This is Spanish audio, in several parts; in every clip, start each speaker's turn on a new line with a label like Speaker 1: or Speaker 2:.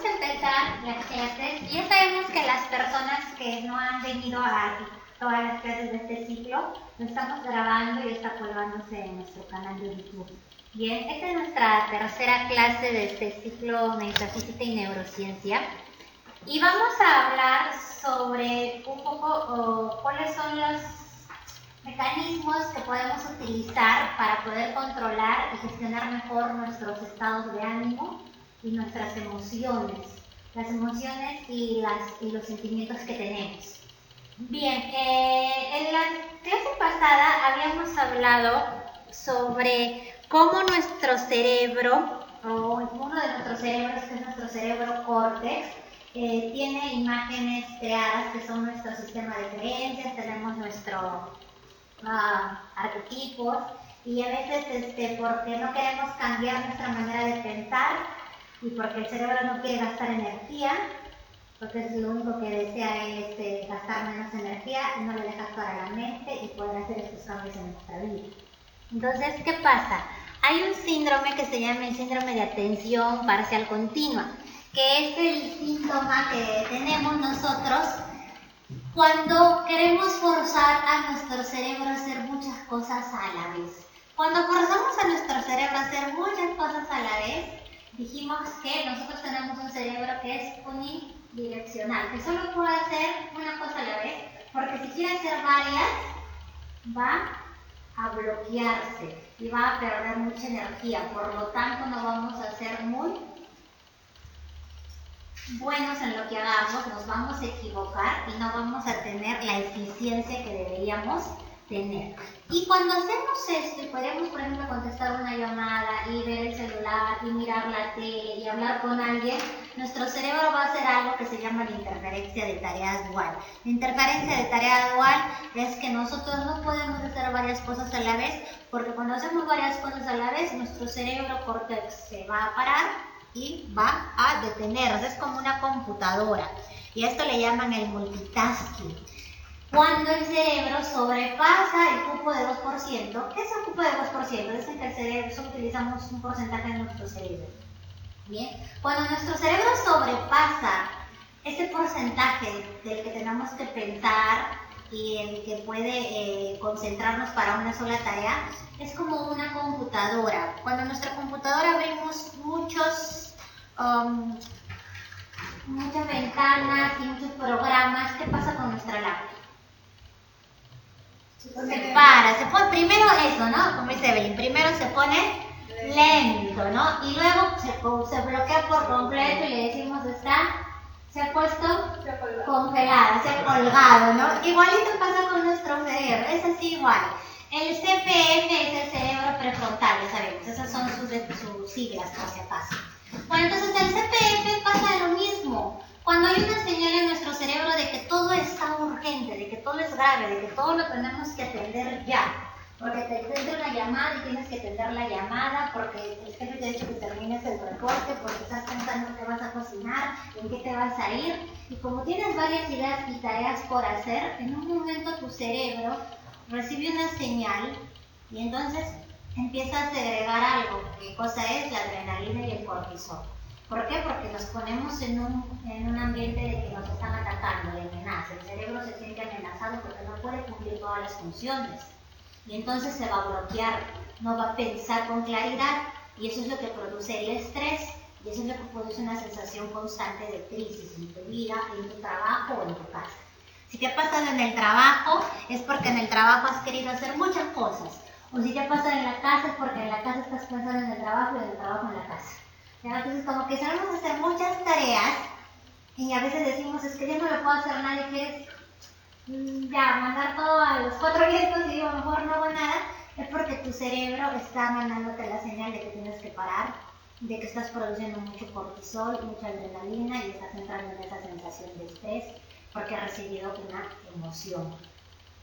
Speaker 1: a empezar las clases. Ya sabemos que las personas que no han venido a todas las clases de este ciclo, lo estamos grabando y está colgándose en nuestro canal de YouTube. Bien, esta es nuestra tercera clase de este ciclo Metafísica y Neurociencia. Y vamos a hablar sobre un poco cuáles son los mecanismos que podemos utilizar para poder controlar y gestionar mejor nuestros estados de ánimo y nuestras emociones, las emociones y los sentimientos que tenemos. Bien, en la clase pasada habíamos hablado sobre cómo nuestro cerebro, o uno de nuestros cerebros, que es nuestro cerebro córtex, tiene imágenes creadas que son nuestro sistema de creencias, tenemos nuestros arquetipos, y a veces porque no queremos cambiar nuestra manera de pensar y porque el cerebro no quiere gastar energía, porque es lo único que desea es gastar menos energía y no le deja actuar a la mente y poder hacer estos cambios en nuestra vida. Entonces, ¿qué pasa? Hay un síndrome que se llama el síndrome de atención parcial continua, que es el síntoma que tenemos nosotros cuando queremos forzar a nuestro cerebro a hacer muchas cosas a la vez. Cuando forzamos a nuestro cerebro a hacer muchas cosas a la vez, dijimos que nosotros tenemos un cerebro que es unidireccional, que solo puede hacer una cosa a la vez, porque si quiere hacer varias, va a bloquearse y va a perder mucha energía. Por lo tanto, no vamos a ser muy buenos en lo que hagamos, nos vamos a equivocar y no vamos a tener la eficiencia que deberíamos tener. Y cuando hacemos esto y podemos, por ejemplo, contestar una llamada y ver el celular y mirar la tele y hablar con alguien, nuestro cerebro va a hacer algo que se llama la interferencia de tarea dual. La interferencia de tarea dual es que nosotros no podemos hacer varias cosas a la vez, porque cuando hacemos varias cosas a la vez, nuestro cerebro córtex se va a parar y va a detenerse. Es como una computadora. Y a esto le llaman el multitasking. Cuando el cerebro sobrepasa el cupo de 2%, ¿qué es el cupo de 2%? Dicen que el cerebro, solo utilizamos un porcentaje de nuestro cerebro. Bien, cuando nuestro cerebro sobrepasa ese porcentaje del que tenemos que pensar y el que puede concentrarnos para una sola tarea, es como una computadora. Cuando en nuestra computadora abrimos muchas ventanas y muchos programas, ¿qué pasa con nuestra lápiz? Se para, se pone, primero eso, ¿no? Como dice Evelyn, primero se pone lento, ¿no? Y luego se bloquea por completo y le decimos se ha puesto congelada, se ha colgado, ¿no? Igualito pasa con nuestro cerebro, es así igual. El CPF es el cerebro prefrontal, ya sabemos, esas son sus siglas, por si acaso. Bueno, entonces el CPF pasa lo mismo. Cuando hay una señal en nuestro cerebro de que todo está urgente, de que todo es grave, de que todo lo tenemos que atender ya, porque te entra una llamada y tienes que atender la llamada, porque el jefe te ha dicho que termines el reporte, porque estás pensando en qué vas a cocinar, en qué te vas a ir, y como tienes varias ideas y tareas por hacer, en un momento tu cerebro recibe una señal y entonces empieza a segregar algo. ¿Qué cosa es? La adrenalina y el cortisol. ¿Por qué? Porque nos ponemos en un ambiente de que nos están atacando, de amenaza. El cerebro se siente amenazado porque no puede cumplir todas las funciones. Y entonces se va a bloquear, no va a pensar con claridad. Y eso es lo que produce el estrés. Y eso es lo que produce una sensación constante de crisis en tu vida, en tu trabajo o en tu casa. Si te ha pasado en el trabajo, es porque en el trabajo has querido hacer muchas cosas. O si te ha pasado en la casa, es porque en la casa estás pensando en el trabajo y en el trabajo en la casa. Entonces, como que sabemos hacer muchas tareas y a veces decimos, es que yo no lo puedo hacer, nadie quiere mandar todo a los 4 vientos y digo, mejor no hago nada, es porque tu cerebro está mandándote la señal de que tienes que parar, de que estás produciendo mucho cortisol, mucha adrenalina y estás entrando en esa sensación de estrés porque has recibido una emoción.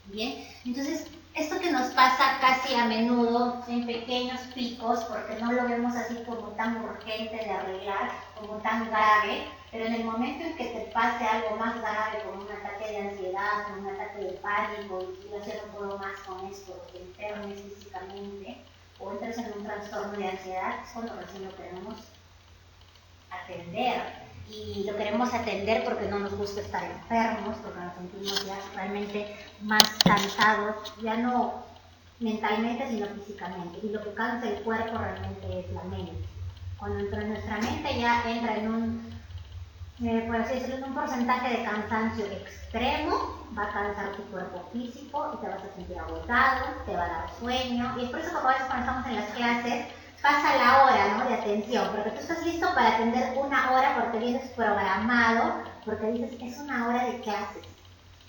Speaker 1: Bien, entonces esto que nos pasa casi a menudo en pequeños picos, porque no lo vemos así como tan urgente de arreglar, como tan grave, pero en el momento en que te pase algo más grave, como un ataque de ansiedad, como un ataque de pánico, y yo ya no puedo más con esto, o te enfermes físicamente, o entres en un trastorno de ansiedad, es cuando recién lo queremos atender. y lo queremos atender porque no nos gusta estar enfermos, porque nos sentimos ya realmente más cansados, ya no mentalmente sino físicamente, y lo que cansa el cuerpo realmente es la mente. Cuando entra en nuestra mente ya entra en un, por así decirlo, en un porcentaje de cansancio extremo, va a cansar tu cuerpo físico y te vas a sentir agotado, te va a dar sueño, y es por eso que a veces cuando estamos en las clases pasa la hora, ¿no?, de atención, porque tú estás listo para atender una hora porque vienes programado, porque dices, es una hora de clases.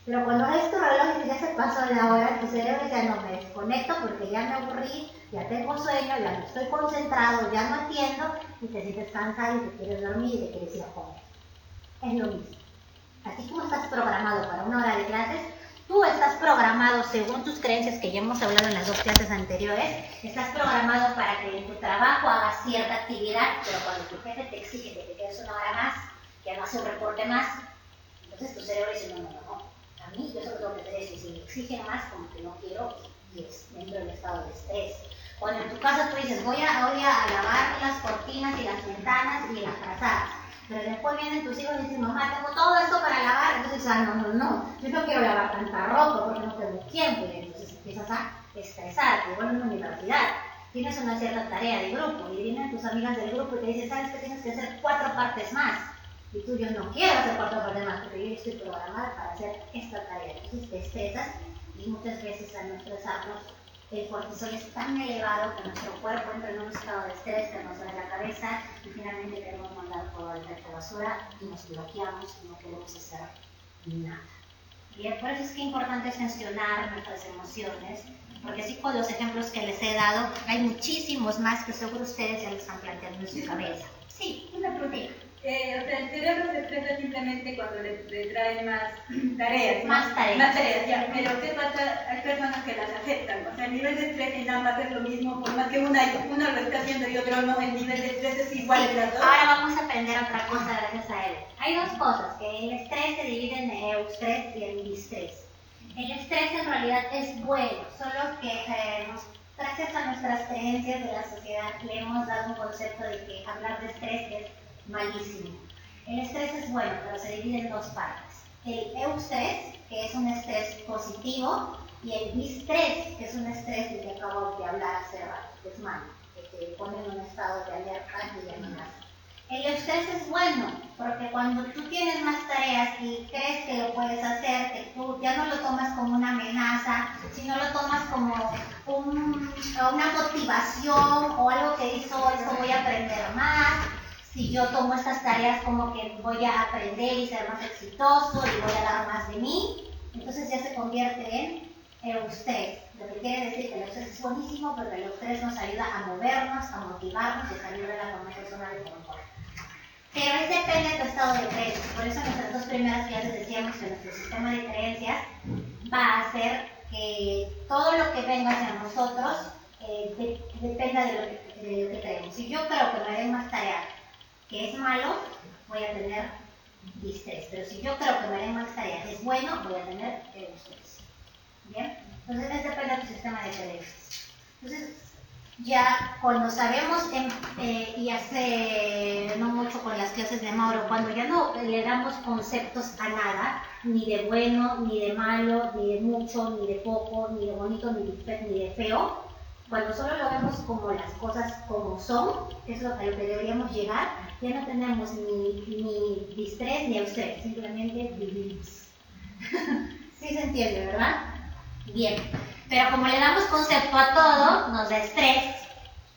Speaker 1: Pero cuando ves tu reloj y ya se pasó la hora, tu cerebro ya no, me desconecto porque ya me aburrí, ya tengo sueño, ya no estoy concentrado, ya no atiendo, y te sientes cansado y te quieres dormir y te quieres ir a comer. Es lo mismo. Así como estás programado para una hora de clases, tú estás programado según tus creencias que ya hemos hablado en las 2 clases anteriores, estás programado para que en tu trabajo hagas cierta actividad, pero cuando tu jefe te exige que te quedes una hora más, que hagas un reporte más, entonces tu cerebro dice, no, a mí yo solo tengo que hacer eso, y si me exigen más, como que no quiero, y es dentro del estado de estrés. Cuando en tu casa tú dices, voy a lavar las cortinas y las ventanas y las frazadas, pero después vienen tus hijos y dicen, mamá, tengo todo esto para lavar, entonces no, yo no quiero lavar tanta ropa porque no tengo tiempo, y entonces empiezas a estresarte. Igual en la universidad tienes una cierta tarea de grupo y vienen tus amigas del grupo y te dicen, ¿sabes que tienes que hacer 4 partes más? Y tú, yo no quiero hacer 4 partes más porque yo estoy programada para hacer esta tarea. Entonces te estresas y muchas veces al no estresarnos el cortisol es tan elevado que nuestro cuerpo entra en un estado de estrés que nos duele la cabeza y finalmente queremos mandar todo al tacho de basura y nos bloqueamos y no queremos hacer nada. Bien, por eso es que es importante gestionar nuestras emociones, porque así con los ejemplos que les he dado, hay muchísimos más que seguro ustedes ya les están planteando en su cabeza. Sí, una pregunta.
Speaker 2: El cerebro se expresa simplemente cuando le traen más tareas.
Speaker 1: Más tareas.
Speaker 2: Más tareas, ya. Pero ¿qué pasa? Hay personas que las aceptan. O sea, el nivel de estrés en ambas es lo mismo, por más que uno lo está haciendo y otro no, el nivel de estrés es igual en las dos.
Speaker 1: Ahora vamos a aprender otra cosa gracias a él. Hay 2 cosas, que el estrés se divide en eustrés y en distrés. El estrés en realidad es bueno, solo que gracias a nuestras creencias de la sociedad le hemos dado un concepto de que hablar de estrés es malísimo. El estrés es bueno, pero se divide en 2 partes. El eustrés, que es un estrés positivo, y el distrés, que es un estrés del que acabo de hablar hace rato, que es malo, que te pone en un estado de alerta y de amenaza. El eustrés es bueno, porque cuando tú tienes más tareas y crees que lo puedes hacer, que tú ya no lo tomas como una amenaza, sino lo tomas como una motivación o algo que hizo, eso voy a aprender más. Si yo tomo estas tareas como que voy a aprender y ser más exitoso y voy a dar más de mí, entonces ya se convierte en eustrés. Lo que quiere decir que el eustrés es buenísimo porque el eustrés nos ayuda a movernos, a motivarnos y a salir de la forma zona de confort. Pero es depende de tu estado de creencias. Por eso en nuestras 2 primeras clases decíamos que nuestro sistema de creencias va a hacer que todo lo que venga hacia nosotros dependa de lo que creemos. Si yo creo que me den más tareas que es malo, voy a tener distrés. Pero si yo creo que me den más tareas que es bueno, voy a tener eustrés. ¿Bien? Entonces depende de tu sistema de creencias. Entonces, ya cuando sabemos, y hace no mucho con las clases de Mauro, cuando ya no le damos conceptos a nada, ni de bueno, ni de malo, ni de mucho, ni de poco, ni de bonito, ni de feo, cuando solo lo vemos como las cosas como son, que es lo que deberíamos llegar, ya no tenemos ni distrés ni eustrés, simplemente vivimos. ¿Sí se entiende, verdad? Bien. Pero como le damos concepto a todo, nos da estrés,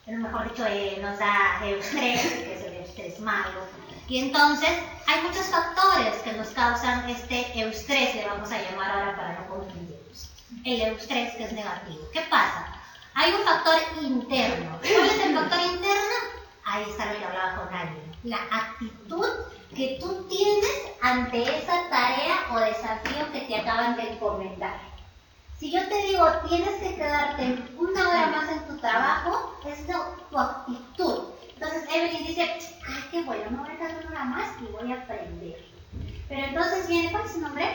Speaker 1: mejor dicho, nos da eustrés, que es el eustrés malo. Y entonces hay muchos factores que nos causan este eustrés, le vamos a llamar ahora para no confundirnos. El eustrés que es negativo. ¿Qué pasa? Hay un factor interno. ¿Cuál es el factor interno? Ahí está lo que hablaba con alguien. La actitud que tú tienes ante esa tarea o desafío que te acaban de encomendar. Si yo te digo, tienes que quedarte 1 hora más en tu trabajo, es tu actitud. Entonces Evelyn dice, ay, qué bueno, me voy a quedar 1 hora más y voy a aprender. Pero entonces viene, ¿cuál es su nombre?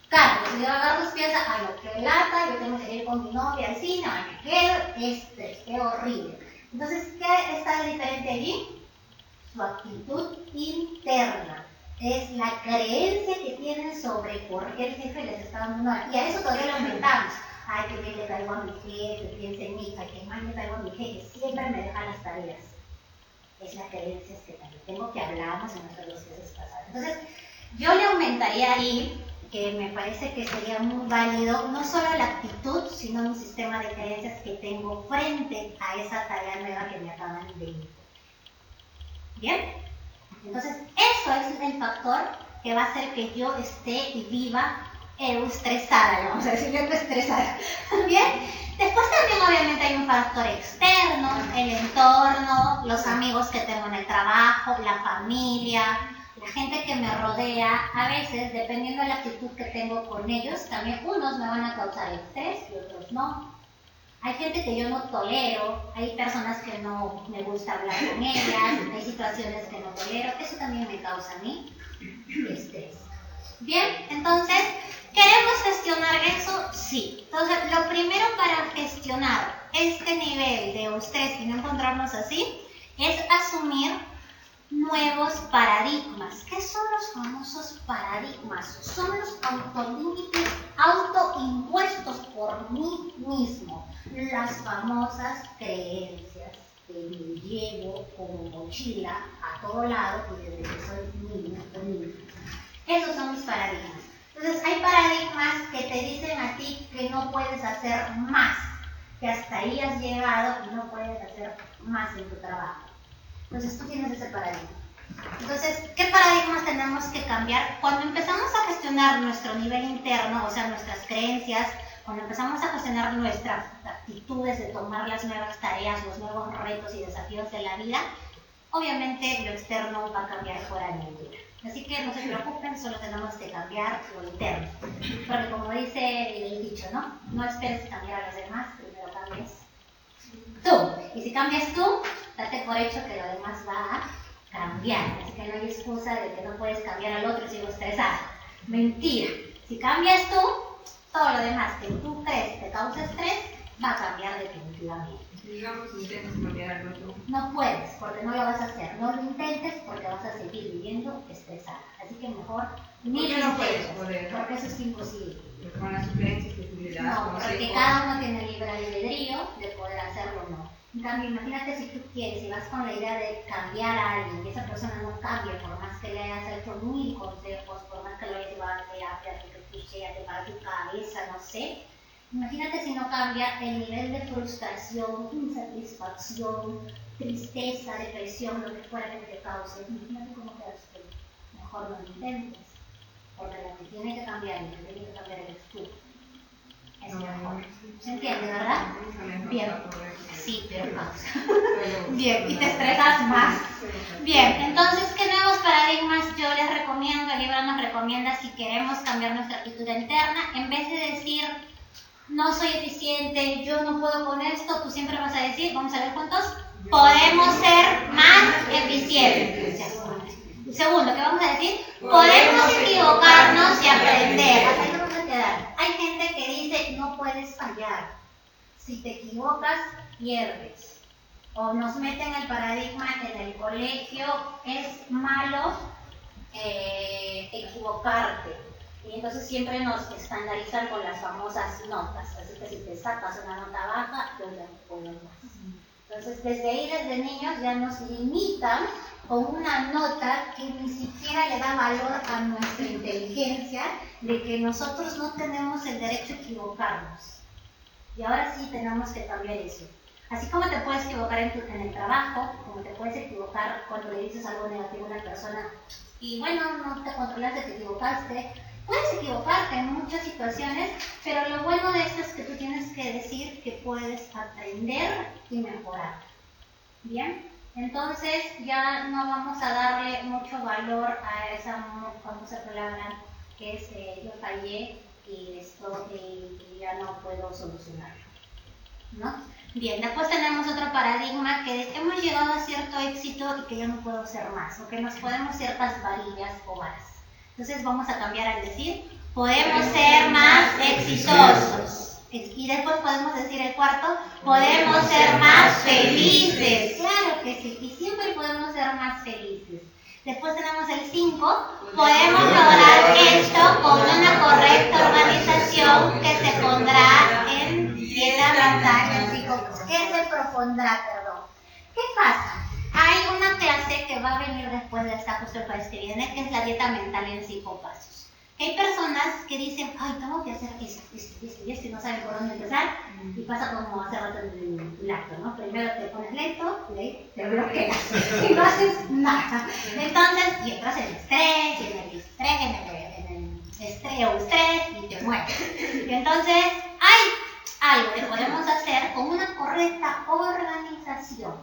Speaker 1: Carlos. Y Carlos piensa, ay, no, qué lata, yo tengo que ir con mi novia al cine, ay, me quedo, qué horrible. Entonces, ¿qué está de diferente allí? su actitud interna. Es la creencia que tienen sobre por qué el jefe les está dando una... Y a eso todavía lo aumentamos. Ay, que bien le caigo a mi jefe, piensa en mí, ay, que mal le caigo a mi jefe, siempre me deja las tareas. Es la creencia que también tengo, que hablábamos en nuestras 2 clases pasadas. Entonces, yo le aumentaría ahí, que me parece que sería muy válido, no solo la actitud, sino un sistema de creencias que tengo frente a esa tarea nueva que me acaban de ir. ¿Bien? Entonces, eso es el factor que va a hacer que yo esté y viva estresada, vamos a decirle estresada. ¿Bien? Después también obviamente hay un factor externo, el entorno, los amigos que tengo en el trabajo, la familia, la gente que me rodea. A veces, dependiendo de la actitud que tengo con ellos, también unos me van a causar estrés y otros no. Hay gente que yo no tolero, hay personas que no me gusta hablar con ellas, hay situaciones que no tolero, eso también me causa a mí estrés. Bien, entonces, ¿queremos gestionar eso? Sí. Entonces, lo primero para gestionar este nivel de estrés y no encontrarnos así, es asumir nuevos paradigmas. ¿Qué son los famosos paradigmas? Son los autolímites autoimpuestos por mí mismo. Las famosas creencias que me llevo como mochila a todo lado y desde que soy niño. Esos son mis paradigmas. Entonces, hay paradigmas que te dicen a ti que no puedes hacer más, que hasta ahí has llegado y no puedes hacer más en tu trabajo. Entonces, tú tienes ese paradigma. Entonces, ¿qué paradigmas tenemos que cambiar? Cuando empezamos a gestionar nuestro nivel interno, o sea, nuestras creencias, cuando empezamos a gestionar nuestras actitudes de tomar las nuevas tareas, los nuevos retos y desafíos de la vida, obviamente lo externo va a cambiar por añadidura. Así que no se preocupen, solo tenemos que cambiar lo interno. Porque como dice el dicho, ¿no? No esperes cambiar a los demás, primero cambies tú. Y si cambias tú, date por hecho que lo demás va a cambiar. Así que no hay excusa de que no puedes cambiar al otro y sigo estresada. Mentira. Si cambias tú, todo lo demás que tú crees te causa estrés, va a cambiar definitivamente.
Speaker 3: Digamos, intentes cambiar al otro.
Speaker 1: No puedes, porque no lo vas a hacer. No lo intentes porque vas a seguir viviendo estresada. Así que mejor ni lo intentes, porque eso es imposible.
Speaker 3: Con las sugerencias que tú le das.
Speaker 1: No, porque cada uno tiene libre albedrío de poder hacerlo o no. En cambio, imagínate si tú quieres y vas con la idea de cambiar a alguien y esa persona no cambia, por más que le hayas hecho 1000 consejos, por más que lo hayas llevado a terapia, que te escuche, a tomar tu cabeza, no sé. Imagínate si no cambia el nivel de frustración, insatisfacción, tristeza, depresión, lo que fuera que te cause. Imagínate cómo quedas tú. Mejor no lo intentes, porque la que tiene que cambiar y que tiene que cambiar eres tú. Es mejor. ¿Se entiende, verdad? Bien. Sí, pero pausa. Bien, y te estresas más. Bien, entonces, ¿qué nuevos paradigmas yo les recomiendo? El libro nos recomienda si queremos cambiar nuestra actitud interna, en vez de decir, no soy eficiente, yo no puedo con esto, tú siempre vas a decir, vamos a ver juntos, podemos ser más eficientes. Segundo, ¿qué vamos a decir? Podemos equivocarnos y aprender. Hasta ahí nos vamos a quedar. Hay gente que dice, no puedes fallar. Si te equivocas, pierdes. O nos meten el paradigma en el colegio, es malo equivocarte. Y entonces siempre nos estandarizan con las famosas notas. Así que si te sacas una nota baja, yo ya no puedo más. Entonces desde ahí, desde niños, ya nos limitan con una nota que ni siquiera le da valor a nuestra inteligencia, de que nosotros no tenemos el derecho a equivocarnos. Y ahora sí tenemos que cambiar eso. Así como te puedes equivocar en el trabajo, como te puedes equivocar cuando le dices algo negativo a una persona y bueno, no te controlaste, te equivocaste. Puedes equivocarte en muchas situaciones, pero lo bueno de esto es que tú tienes que decir que puedes aprender y mejorar. ¿Bien? Entonces ya no vamos a darle mucho valor a esa famosa palabra que es yo fallé y esto ya no puedo solucionarlo, ¿no? Bien, después tenemos otro paradigma que hemos llegado a cierto éxito y que ya no puedo hacer más, o que nos podemos ciertas varillas o varas. Entonces vamos a cambiar al decir, podemos ser más exitosos. Y después podemos decir el cuarto, podemos ser más felices. Claro que sí, y siempre podemos ser más felices. Después tenemos el 5, podemos lograr esto con una correcta organización que se pondrá en dieta mental en 5 pasos. ¿Qué se propondrá, perdón? ¿Qué pasa? Hay una clase que va a venir después de esta justo el país que viene, que es la dieta mental en 5 pasos. Hay personas que dicen, ay, tengo que hacer esto, y no saben por dónde empezar, y pasa como hace rato en el acto, ¿no? Primero te pones lento, y ahí te bloqueas, y no haces nada. Entonces, y entras en el estrés, y en el estrés, y te mueres. Y entonces, hay algo que podemos hacer con una correcta organización.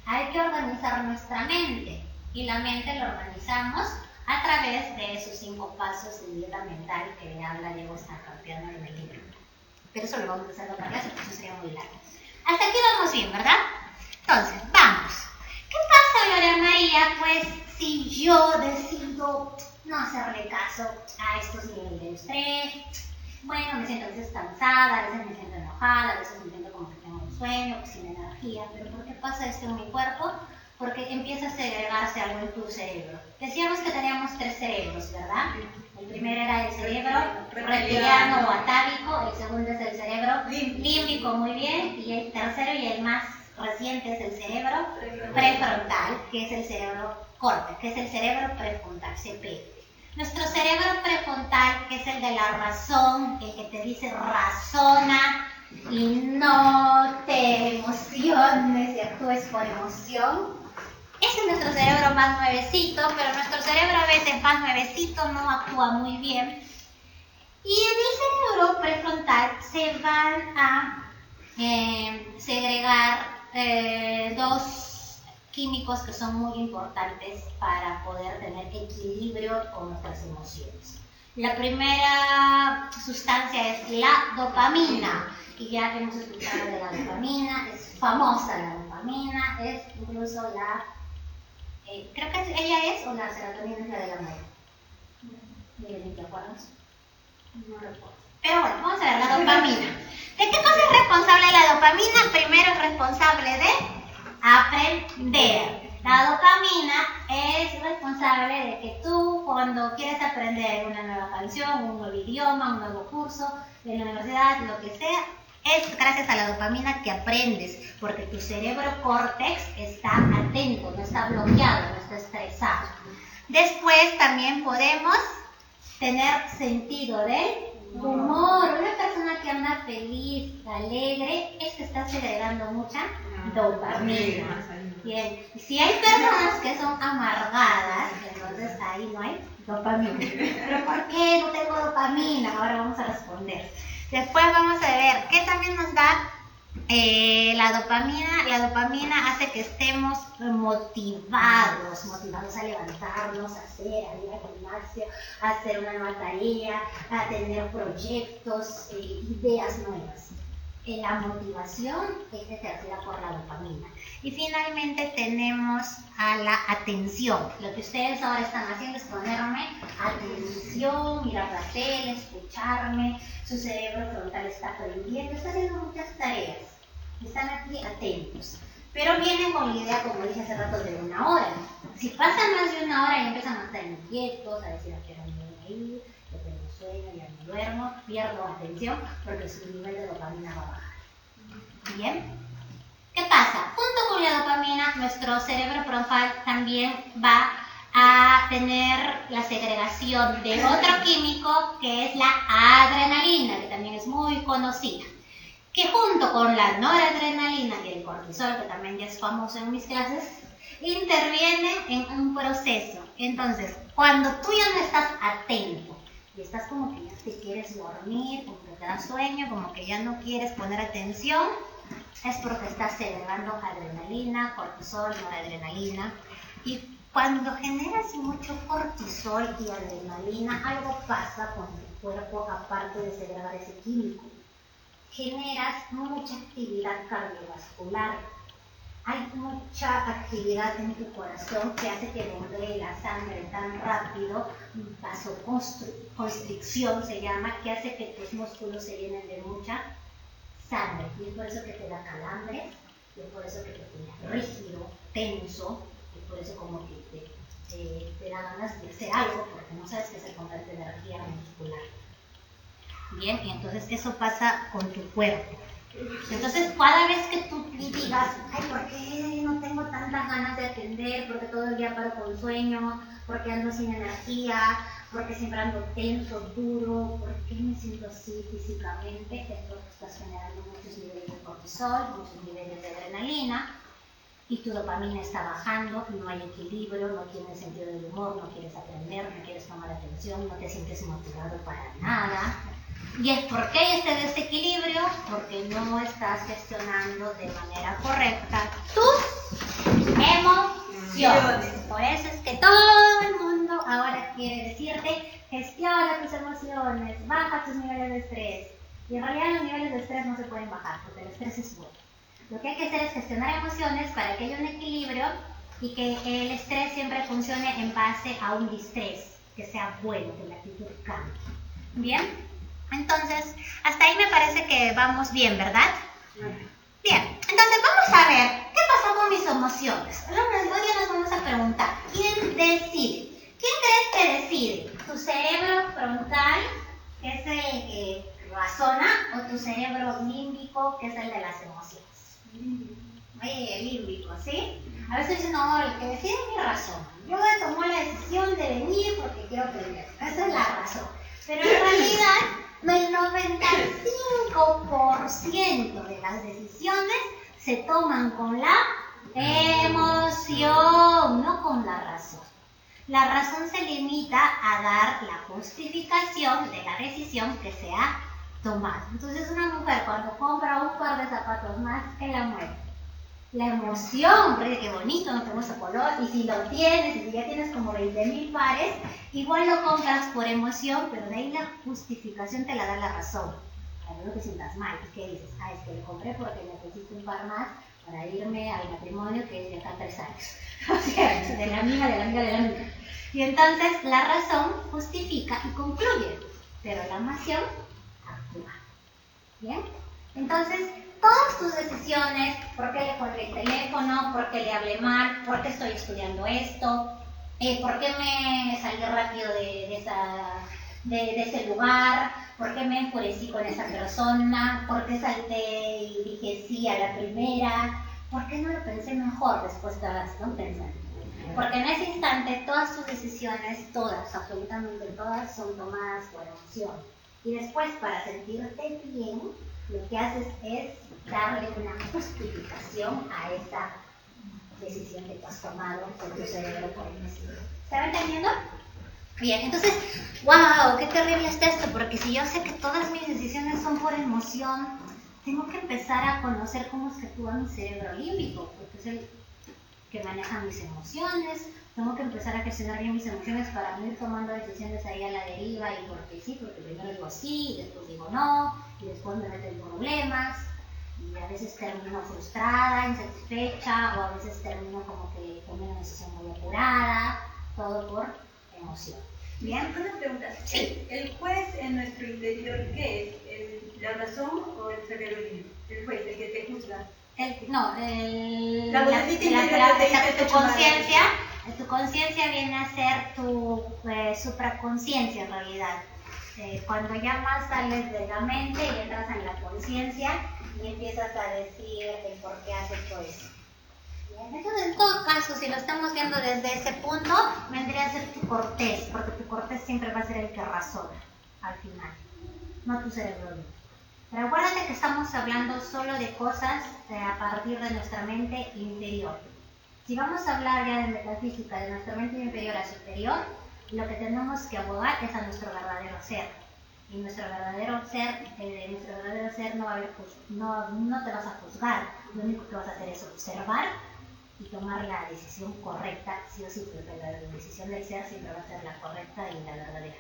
Speaker 1: Hay que organizar nuestra mente, y la mente la organizamos a través de esos 5 pasos de dieta mental que le habla Diego Stankampiano en el libro. Pero eso lo vamos a hacer en otra clase porque eso sería muy largo. Hasta aquí vamos bien, ¿verdad? Entonces, vamos. ¿Qué pasa, Gloria María? Pues si yo decido no hacerle caso a estos niveles de estrés, bueno, me siento a veces cansada, a veces me siento enojada, a veces me siento como que tengo sueño, que sin energía. ¿Pero por qué pasa esto en mi cuerpo? Porque empieza a segregarse algo en tu cerebro. Decíamos que teníamos 3 cerebros, ¿verdad? El primero era el cerebro reptiliano o atávico, el segundo es el cerebro límbico, muy bien, y el tercero y el más reciente es el cerebro prefrontal, que es el cerebro córtex, que es el cerebro prefrontal, CP. Nuestro cerebro prefrontal, que es el de la razón, el que te dice razona y no te emociones y actúes por emoción. Ese es nuestro cerebro más nuevecito, pero nuestro cerebro a veces más nuevecito no actúa muy bien. Y en el cerebro prefrontal se van a segregar 2 químicos que son muy importantes para poder tener equilibrio con nuestras emociones. La primera sustancia es la dopamina, y ya hemos escuchado de la dopamina, es famosa la dopamina, es incluso la... creo que ella es, o la serotonina es la del amor. ¿Te acuerdas? No recuerdo. Pero bueno, vamos a ver la dopamina. ¿De qué cosa es responsable la dopamina? Primero es responsable de aprender. La dopamina es responsable de que tú, cuando quieres aprender una nueva canción, un nuevo idioma, un nuevo curso de la universidad, lo que sea, es gracias a la dopamina que aprendes, porque tu cerebro córtex está atento, no está bloqueado, no está estresado. Después también podemos tener sentido del humor. Una persona que anda feliz, alegre, es que está segregando mucha dopamina. Bien, y si hay personas que son amargadas, entonces ahí no hay dopamina. ¿Pero por qué no tengo dopamina? Ahora vamos a responder. Después vamos a ver qué también nos da la dopamina. La dopamina hace que estemos motivados a levantarnos, a ir al gimnasio, a hacer una nueva tarea, a tener proyectos, ideas nuevas. La motivación es ejercida por la dopamina. Y finalmente tenemos a la atención. Lo que ustedes ahora están haciendo es ponerme atención, mirar la tele, escucharme. Su cerebro frontal está aprendiendo, está haciendo muchas tareas. Están aquí atentos. Pero vienen con la idea, como dije hace rato, de 1 hora. Si pasan más de 1 hora y empiezan a estar inquietos, a decir, ¿a qué hora me voy a ir? Yo tengo sueño, ya me duermo, pierdo atención porque su nivel de dopamina va a bajar. Bien. ¿Qué pasa? Junto con la dopamina, nuestro cerebro frontal también va a tener la segregación de otro químico que es la adrenalina, que también es muy conocida, que junto con la noradrenalina y el cortisol, que también ya es famoso en mis clases, interviene en un proceso. Entonces, cuando tú ya no estás atento y estás como que ya te quieres dormir, como que te da sueño, como que ya no quieres poner atención, es porque estás segregando adrenalina, cortisol, noradrenalina. Y cuando generas mucho cortisol y adrenalina, algo pasa con tu cuerpo aparte de segregar ese químico. Generas mucha actividad cardiovascular. Hay mucha actividad en tu corazón que hace que bombee la sangre tan rápido, vasoconstricción se llama, que hace que tus músculos se llenen de mucha sangre. Y es por eso que te da calambres, y es por eso que te pones rígido, tenso, y es por eso como que te da ganas de hacer algo, porque no sabes qué es el contante de energía muscular. Bien, y entonces eso pasa con tu cuerpo. Entonces, cada vez que tú digas, ay, ¿por qué no tengo tantas ganas de atender? ¿Por qué todo el día paro con sueño? ¿Por qué ando sin energía? ¿Por qué siempre ando tenso, duro? ¿Por qué me siento así físicamente? Es porque estás generando muchos niveles de cortisol, muchos niveles de adrenalina, y tu dopamina está bajando, no hay equilibrio, no tienes sentido del humor, no quieres aprender, no quieres tomar atención, no te sientes motivado para nada. ¿Y es por qué hay este desequilibrio? Porque no estás gestionando de manera correcta tus emociones. Por eso es que todo el mundo ahora quiere decirte, gestiona tus emociones, baja tus niveles de estrés. Y en realidad los niveles de estrés no se pueden bajar, porque el estrés es bueno. Lo que hay que hacer es gestionar emociones para que haya un equilibrio y que el estrés siempre funcione en base a un distrés, que sea bueno, que la actitud cambie. ¿Bien? Entonces, hasta ahí me parece que vamos bien, ¿verdad? Bien, entonces vamos a ver qué pasó con mis emociones. Hoy nos vamos a preguntar, ¿quién decide? ¿Quién crees que decide? ¿Tu cerebro frontal, que es el que razona, o tu cerebro límbico, que es el de las emociones? Oye, el límbico, ¿sí? A veces dicen, no, el que decide es mi razón. Yo tomé la decisión de venir porque quiero aprender. Esa es la razón. Pero en realidad, el 95% de las decisiones se toman con la emoción, no con la razón. La razón se limita a dar la justificación de la decisión que se ha tomado. Entonces, una mujer cuando compra un par de zapatos más, ¿qué la mueve? La emoción, porque qué bonito, no tengo ese color, y si lo tienes, y si ya tienes como 20,000 pares, igual lo compras por emoción, pero de ahí la justificación te la da la razón. A menos que sientas mal, ¿y qué dices? Ah, es que lo compré porque necesito un par más para irme al matrimonio que es de acá 3 años. O sea, de la amiga. Y entonces la razón justifica y concluye, pero la emoción actúa. ¿Bien? Entonces, todas tus decisiones, por qué le colgué el teléfono, por qué le hablé mal, por qué estoy estudiando esto, por qué me salí rápido de ese lugar, por qué me enfurecí con esa persona, por qué salté y dije sí a la primera, por qué no lo pensé mejor después de no pensar. Porque en ese instante todas tus decisiones, todas, absolutamente todas, son tomadas por emoción. Y después, para sentirte bien, lo que haces es darle una justificación a esa decisión que tú has tomado por tu cerebro por emoción. ¿Se va entendiendo? Bien, entonces, wow, qué terrible está esto, porque si yo sé que todas mis decisiones son por emoción, tengo que empezar a conocer cómo es que actúa mi cerebro límbico, porque es el que maneja mis emociones. Tengo que empezar a gestionar bien mis emociones para no ir tomando decisiones ahí a la deriva y porque sí, porque primero digo sí, y después digo no, y después me meto en problemas, y a veces termino frustrada, insatisfecha, o a veces termino como que tomé una decisión muy apurada, todo por emoción. ¿Bien?
Speaker 2: Una pregunta.
Speaker 1: Sí.
Speaker 2: ¿El juez en nuestro interior qué es? ¿La razón o el cerebro límbico? El juez, el que te juzga.
Speaker 1: Tu conciencia viene a ser tu supraconciencia en realidad. Cuando ya más sales de la mente y entras en la conciencia y empiezas a decir el por qué has hecho eso. Bien, entonces, en todo caso, si lo estamos viendo desde ese punto, vendría a ser tu cortés, porque tu cortés siempre va a ser el que razona al final, no tu cerebro límbico. Pero acuérdate que estamos hablando solo de cosas a partir de nuestra mente inferior. Si vamos a hablar ya de metafísica, de nuestra mente inferior a superior, lo que tenemos que abogar es a nuestro verdadero ser. Y nuestro verdadero ser no va a haber, no te vas a juzgar, lo único que vas a hacer es observar y tomar la decisión correcta, sí o sí, porque la decisión del ser siempre va a ser la correcta y la verdadera.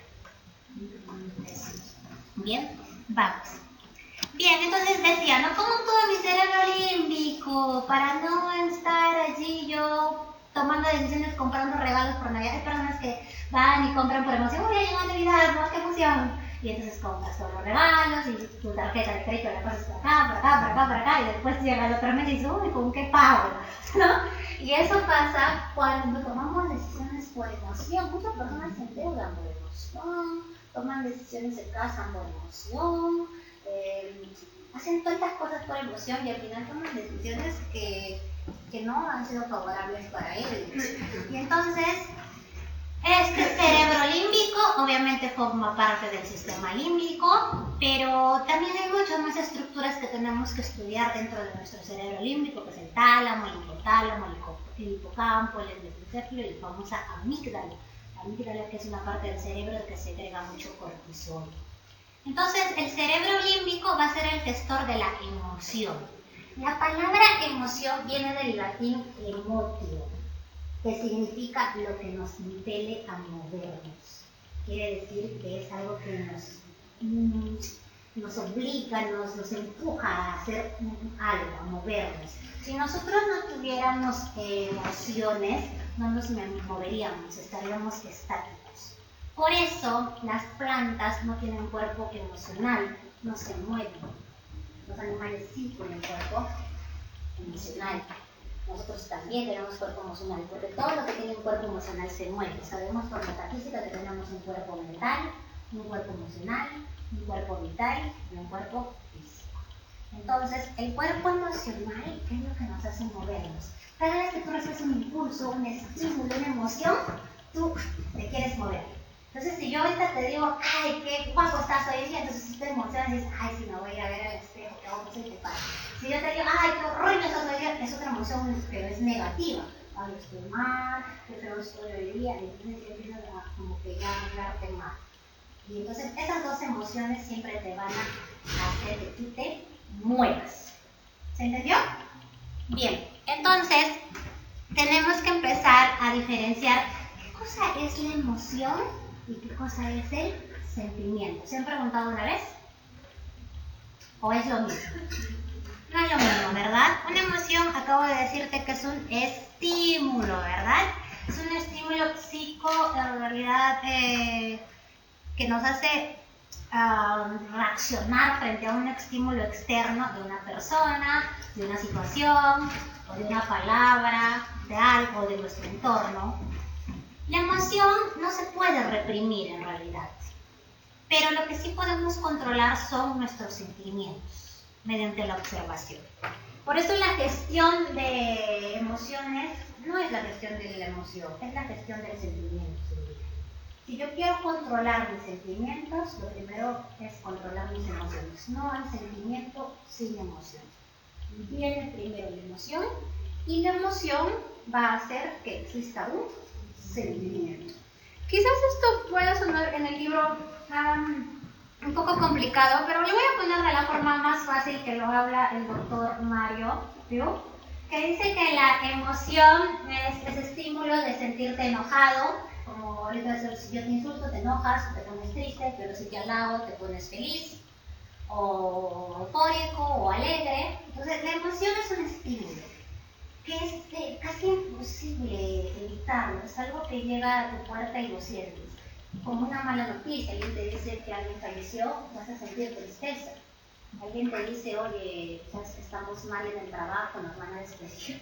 Speaker 1: Bien, vamos. Bien, entonces decía, ¿no? ¿Cómo actúa mi cerebro límbico para no estar allí yo tomando decisiones, comprando regalos por Navidad? Hay personas que van y compran por emoción, ¡uy, llegó Navidad, ¿no? ¡Qué emoción! y entonces compras todos los regalos y tu tarjeta de crédito la pasas por acá, por acá, por acá, por acá y después llega el otro mes y dices, uy, ¿con qué pago? ¿No? Y eso pasa cuando tomamos decisiones por emoción. Muchas personas se endeudan por emoción, toman decisiones, se casan por emoción, hacen tantas cosas por emoción y al final toman decisiones que no han sido favorables para ellos. Y entonces, este cerebro límbico obviamente forma parte del sistema límbico, pero también hay muchas más estructuras que tenemos que estudiar dentro de nuestro cerebro límbico, que es el tálamo, el hipotálamo, el hipocampo, el endoencéfalo y la famosa amígdala. La amígdala, que es una parte del cerebro que segrega mucho cortisol. Entonces, el cerebro límbico va a ser el gestor de la emoción. La palabra emoción viene del latín emotio, que significa lo que nos impele a movernos. Quiere decir que es algo que nos obliga, nos empuja a hacer algo, a movernos. Si nosotros no tuviéramos emociones, no nos moveríamos, estaríamos estáticos. Por eso las plantas no tienen cuerpo emocional, no se mueven. Los animales sí tienen cuerpo emocional. Nosotros también tenemos cuerpo emocional, porque todo lo que tiene un cuerpo emocional se mueve. Sabemos por metafísica que tenemos un cuerpo mental, un cuerpo emocional, un cuerpo vital y un cuerpo físico. Entonces, el cuerpo emocional es lo que nos hace movernos. Cada vez que tú recibes un impulso, un estímulo, una emoción, tú te quieres mover. Entonces, si yo ahorita te digo, ay, qué guapo estás hoy en día, entonces si te emocionas y dices, ay, si me voy a ir a ver al espejo, qué guapo soy, te pasa. Si yo te digo, ay, qué horrible estás hoy día, es otra emoción que es negativa. Ay, estoy mal, qué feo estoy hoy día, y entonces ya empiezas a como que ya hablarte mal. Y entonces esas dos emociones siempre te van a hacer que tú te muevas. ¿Se entendió? Bien, entonces tenemos que empezar a diferenciar qué cosa es la emoción y qué cosa es el sentimiento. ¿Se han preguntado una vez? ¿O es lo mismo? No es lo mismo, ¿verdad? Una emoción, acabo de decirte que es un estímulo, ¿verdad? Es un estímulo psico, en realidad, que nos hace reaccionar frente a un estímulo externo de una persona, de una situación, o de una palabra, de algo, de nuestro entorno. La emoción no se puede reprimir en realidad, pero lo que sí podemos controlar son nuestros sentimientos mediante la observación. Por eso la gestión de emociones no es la gestión de la emoción, es la gestión del sentimiento. Si yo quiero controlar mis sentimientos, lo primero es controlar mis emociones. No hay sentimiento sin emoción. Viene primero la emoción y la emoción va a hacer que exista un sentimiento. Quizás esto pueda sonar en el libro un poco complicado, pero le voy a poner de la forma más fácil que lo habla el doctor Mario, ¿vio? Que dice que la emoción es ese estímulo de sentirte enojado, como ahorita si yo te insulto te enojas, te pones triste, pero si te halago te pones feliz, o eufórico, o alegre. Entonces la emoción es un estímulo que es casi imposible evitarlo, es algo que llega a tu puerta y lo sientes. Como una mala noticia, alguien te dice que alguien falleció, vas a sentir tristeza. Alguien te dice, oye, estamos mal en el trabajo, nos van a despedir,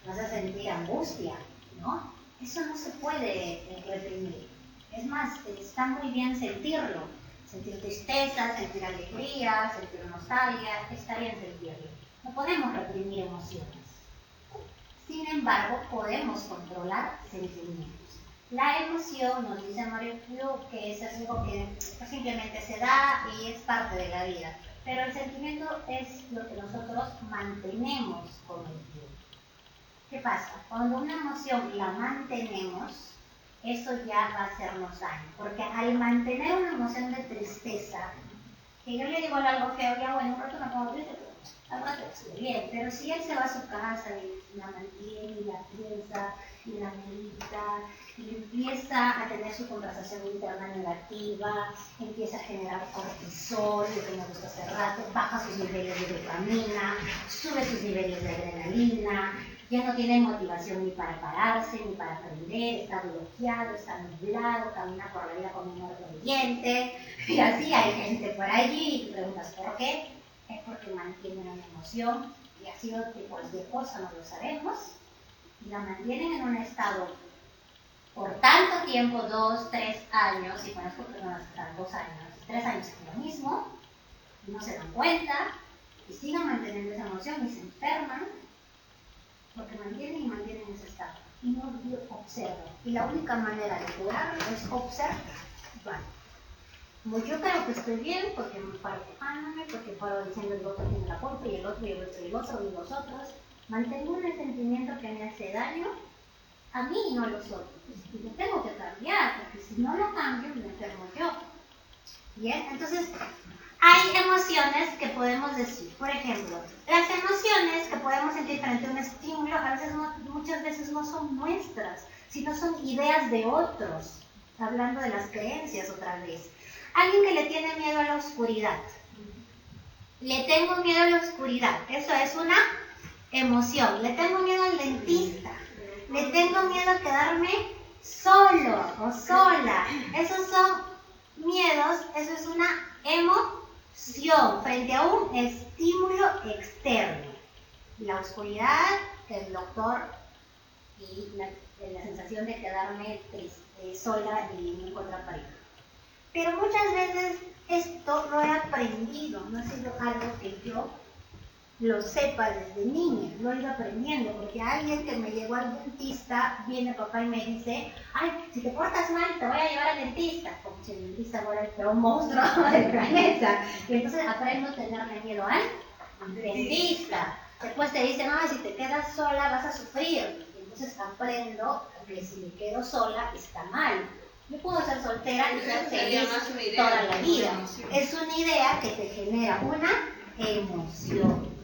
Speaker 1: vas a sentir angustia, ¿no? Eso no se puede reprimir. Es más, está muy bien sentirlo. Sentir tristeza, sentir alegría, sentir nostalgia, está bien sentirlo. No podemos reprimir emociones. Sin embargo, podemos controlar sentimientos. La emoción, nos dice Mario Pio, que es algo que simplemente se da y es parte de la vida. Pero el sentimiento es lo que nosotros mantenemos con el tiempo. ¿Qué pasa? Cuando una emoción la mantenemos, eso ya va a hacernos daño. Porque al mantener una emoción de tristeza, que yo le digo algo feo, ya bueno, un rato me pongo triste, pero al rato estoy bien. Pero si él se va a su casa y la mantiene, y la piensa, y la medita, y empieza a tener su conversación interna negativa, empieza a generar cortisol, lo que me gusta hace rato, baja sus niveles de dopamina, sube sus niveles de adrenalina, ya no tiene motivación ni para pararse, ni para aprender, está bloqueado, está nublado, camina por la vida con un muerto de diente, y así hay gente por allí, y te preguntas ¿por qué? Es porque mantienen una emoción, y ha sido de cualquier cosa, no lo sabemos, y la mantienen en un estado por tanto tiempo, 2, 3 años, y conozco personas que están 2 años, 3 años en lo mismo, y no se dan cuenta, y siguen manteniendo esa emoción y se enferman, porque mantienen ese estado, y no observan. Y la única manera de curarlo es observar. Vale. Como yo creo que estoy bien, porque me paro quejándome, porque paro diciendo el otro tiene la culpa, y el otro, y el otro, y el otro, y los otros, mantengo un sentimiento que me hace daño a mí y no a los otros. Y yo tengo que cambiar, porque si no lo cambio, me enfermo yo. Bien, entonces hay emociones que podemos decir. Por ejemplo, las emociones que podemos sentir frente a un estímulo a veces muchas veces no son nuestras, sino son ideas de otros. Hablando de las creencias otra vez. Alguien que le tiene miedo a la oscuridad. Le tengo miedo a la oscuridad. Eso es una emoción. Le tengo miedo al dentista. Le tengo miedo a quedarme solo o sola. Esos son miedos, eso es una emoción frente a un estímulo externo. La oscuridad, el doctor y la sensación de quedarme sola y no encontrar pareja. Pero muchas veces esto lo he aprendido, no ha sido algo que yo lo sepa desde niña, lo he ido aprendiendo, porque alguien que me llevó al dentista, viene papá y me dice, ay, si te portas mal te voy a llevar al dentista, como si el dentista fuera el peor monstruo del planeta, y entonces aprendo a tenerle miedo al dentista. Después te dicen, ay, si te quedas sola vas a sufrir, y entonces aprendo que si me quedo sola está mal. Yo puedo ser soltera y ser feliz toda la vida. Es una idea que te genera una emoción.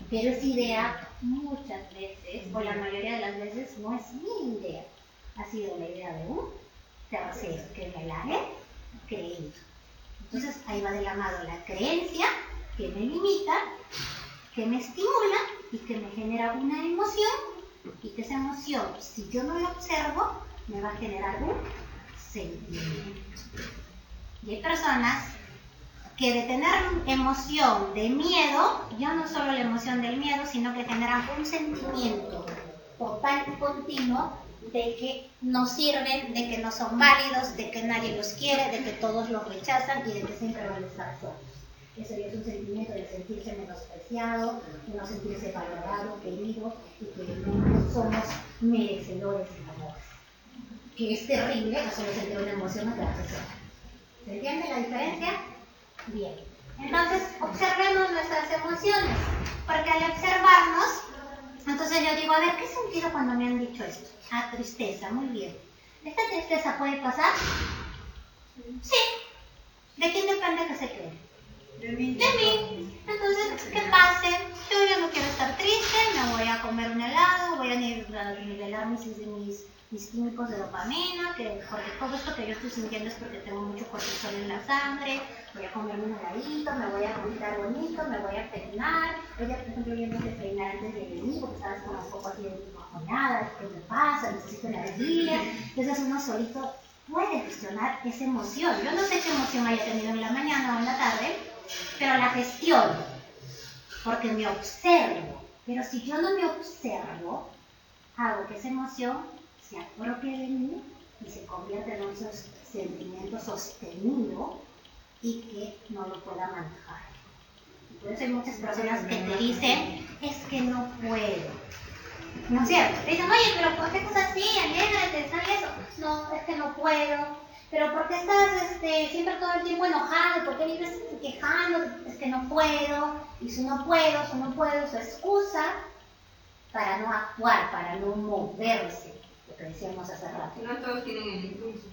Speaker 1: Pero esa idea muchas veces, o la mayoría de las veces, no es mi idea. Ha sido la idea de un tercero que me la he creído. Entonces ahí va de la mano la creencia que me limita, que me estimula y que me genera una emoción, y que esa emoción, si yo no la observo, me va a generar un sentimiento. Y hay personas que de tener emoción de miedo, ya no solo la emoción del miedo, sino que generan un sentimiento total y continuo de que no sirven, de que no son válidos, de que nadie los quiere, de que todos los rechazan y de que siempre van a estar solos. Eso ya es un sentimiento de sentirse menospreciado, de no sentirse valorado, querido, y que no somos merecedores de amor. Que es terrible, no solo sentir una emoción, no te hace sola. ¿Se entiende la diferencia? Bien, entonces observemos nuestras emociones, porque al observarnos, entonces yo digo, a ver, ¿qué he sentido cuando me han dicho esto? Ah, tristeza, muy bien. ¿Esta tristeza puede pasar? Sí. ¿De quién depende que se quede?
Speaker 2: De mí.
Speaker 1: De mí. Entonces, ¿qué pase? Yo ya no quiero estar triste, me voy a comer un helado, voy a nivelar mis químicos de dopamina, porque todo esto que yo estoy sintiendo es porque tengo mucho cortisol en la sangre, voy a comerme un heladito, me voy a juntar bonito, me voy a peinar. Ella, por ejemplo, yo empecé a peinar antes de venir, porque estabas como un poco así bajoneada, ¿qué me pasa? Necesito energía. Entonces uno solito puede gestionar esa emoción. Yo no sé qué emoción haya tenido en la mañana o en la tarde, pero la gestiono, porque me observo. Pero si yo no me observo, hago que esa emoción se apropie de mí y se convierte en un sentimiento sostenido y que no lo pueda manejar. Por eso hay muchas personas que te dicen, es que no puedo. ¿No es cierto? Te dicen, oye, pero ¿por qué estás así? Alégrate, ¿sabes eso? No, es que no puedo. Pero ¿por qué estás siempre todo el tiempo enojado? ¿Por qué vives quejando? Es que no puedo. Y su no puedo, su excusa para no actuar, para no moverse. Lo que decíamos hace rato.
Speaker 3: No todos tienen el impulso.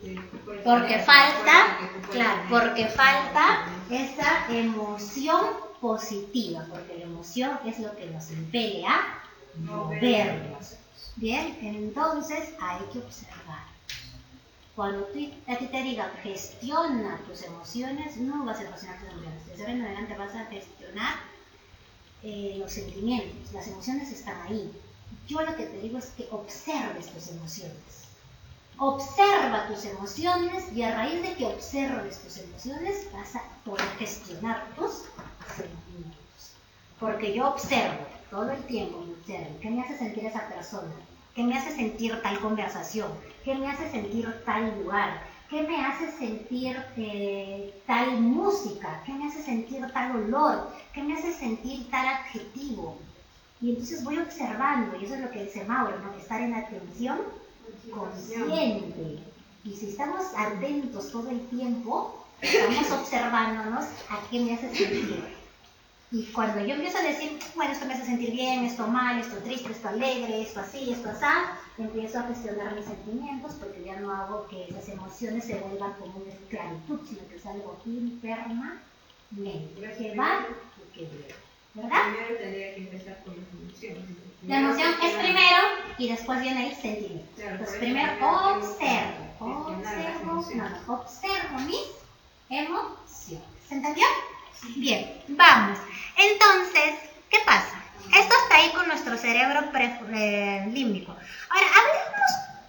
Speaker 1: Porque falta, claro, porque falta esa emoción positiva, porque la emoción es lo que nos impele a movernos. Bien, entonces hay que observar. Cuando a ti te diga gestiona tus emociones, no vas a gestionar tus emociones. Desde ahora en adelante vas a gestionar los sentimientos. Las emociones están ahí. yo lo que te digo es que observes tus emociones. Observa tus emociones y a raíz de que observes tus emociones vas a poder gestionar tus sentimientos. Porque yo observo, todo el tiempo me observo, ¿qué me hace sentir esa persona? ¿Qué me hace sentir tal conversación? ¿Qué me hace sentir tal lugar? ¿Qué me hace sentir tal música? ¿Qué me hace sentir tal olor? ¿Qué me hace sentir tal adjetivo? Y entonces voy observando, y eso es lo que dice Mauro, ¿no? Estar en atención consciente. Y si estamos atentos todo el tiempo, estamos observándonos a qué me hace sentir. Y cuando yo empiezo a decir, bueno, esto me hace sentir bien, esto mal, esto triste, esto alegre, esto así, esto así, empiezo a gestionar mis sentimientos porque ya no hago que esas emociones se vuelvan como una esclavitud, sino que es algo internamente, que va y que viene, ¿verdad?
Speaker 3: Primero tendría que empezar con las emociones.
Speaker 1: La emoción es primero y después viene el sentimiento. Entonces primero observo mis emociones. ¿Se entendió? Bien, vamos. Entonces, ¿qué pasa? Esto está ahí con nuestro cerebro límbico. Ahora,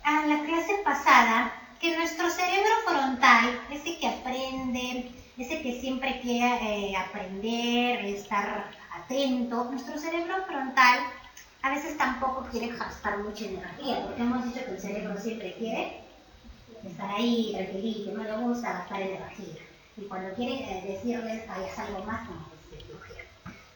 Speaker 1: hablamos en la clase pasada que nuestro cerebro frontal, ese que aprende, ese que siempre quiere aprender, estar atento, nuestro cerebro frontal a veces tampoco quiere gastar mucha energía, porque hemos dicho que el cerebro siempre quiere estar ahí, tranquilito, no le gusta gastar energía. Y cuando quiere decirles, haz algo más, como que se flojea.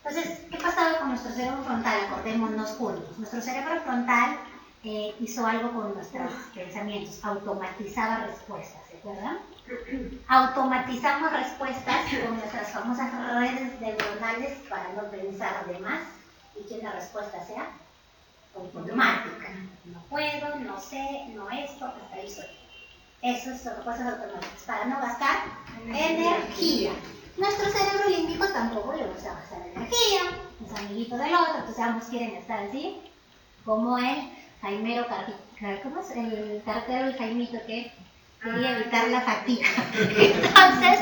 Speaker 1: Entonces, ¿qué pasaba con nuestro cerebro frontal? Acordémonos juntos. Nuestro cerebro frontal hizo algo con nuestros pensamientos, automatizaba respuestas, ¿se acuerdan? Automatizamos respuestas con nuestras famosas redes neuronales para no pensar de más y que la respuesta sea automática. No puedo, no sé, no esto, hasta ahí soy. Eso es respuestas automáticas, para no gastar energía. Nuestro cerebro límbico tampoco le gusta gastar energía, es amiguito del otro, entonces ambos quieren estar así, como el Jaimero, ¿cómo es? El cartero del Jaimito que quería evitar la fatiga. Entonces,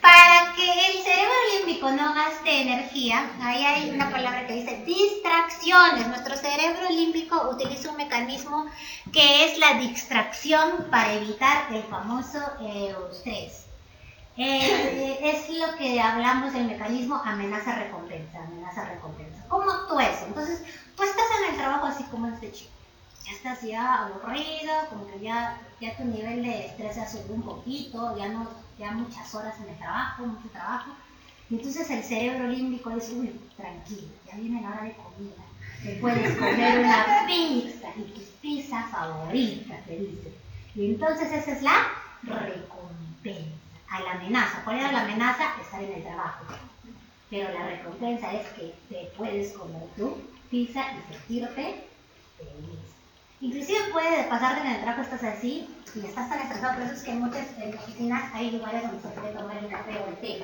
Speaker 1: para que el cerebro límbico no gaste energía, ahí hay una palabra que dice distracciones. Nuestro cerebro límbico utiliza un mecanismo que es la distracción para evitar el famoso estrés. Es lo que hablamos del mecanismo amenaza-recompensa. ¿Cómo actúa eso? Entonces, tú estás en el trabajo así como este chico. Ya estás ya aburrido, como que ya tu nivel de estrés se subió un poquito, ya muchas horas en el trabajo, mucho trabajo. Y entonces el cerebro límbico dice, uy, tranquilo, ya viene la hora de comida. Te puedes comer una pizza y tu pizza favorita, te dice. Y entonces esa es la recompensa. A la amenaza. ¿Cuál era la amenaza? Estar en el trabajo. Pero la recompensa es que te puedes comer tu pizza y sentirte feliz. Inclusive puede pasarte en el trabajo, estás así y estás tan estresado, por eso es que en muchas oficinas hay lugares donde se puede tomar el café o el té.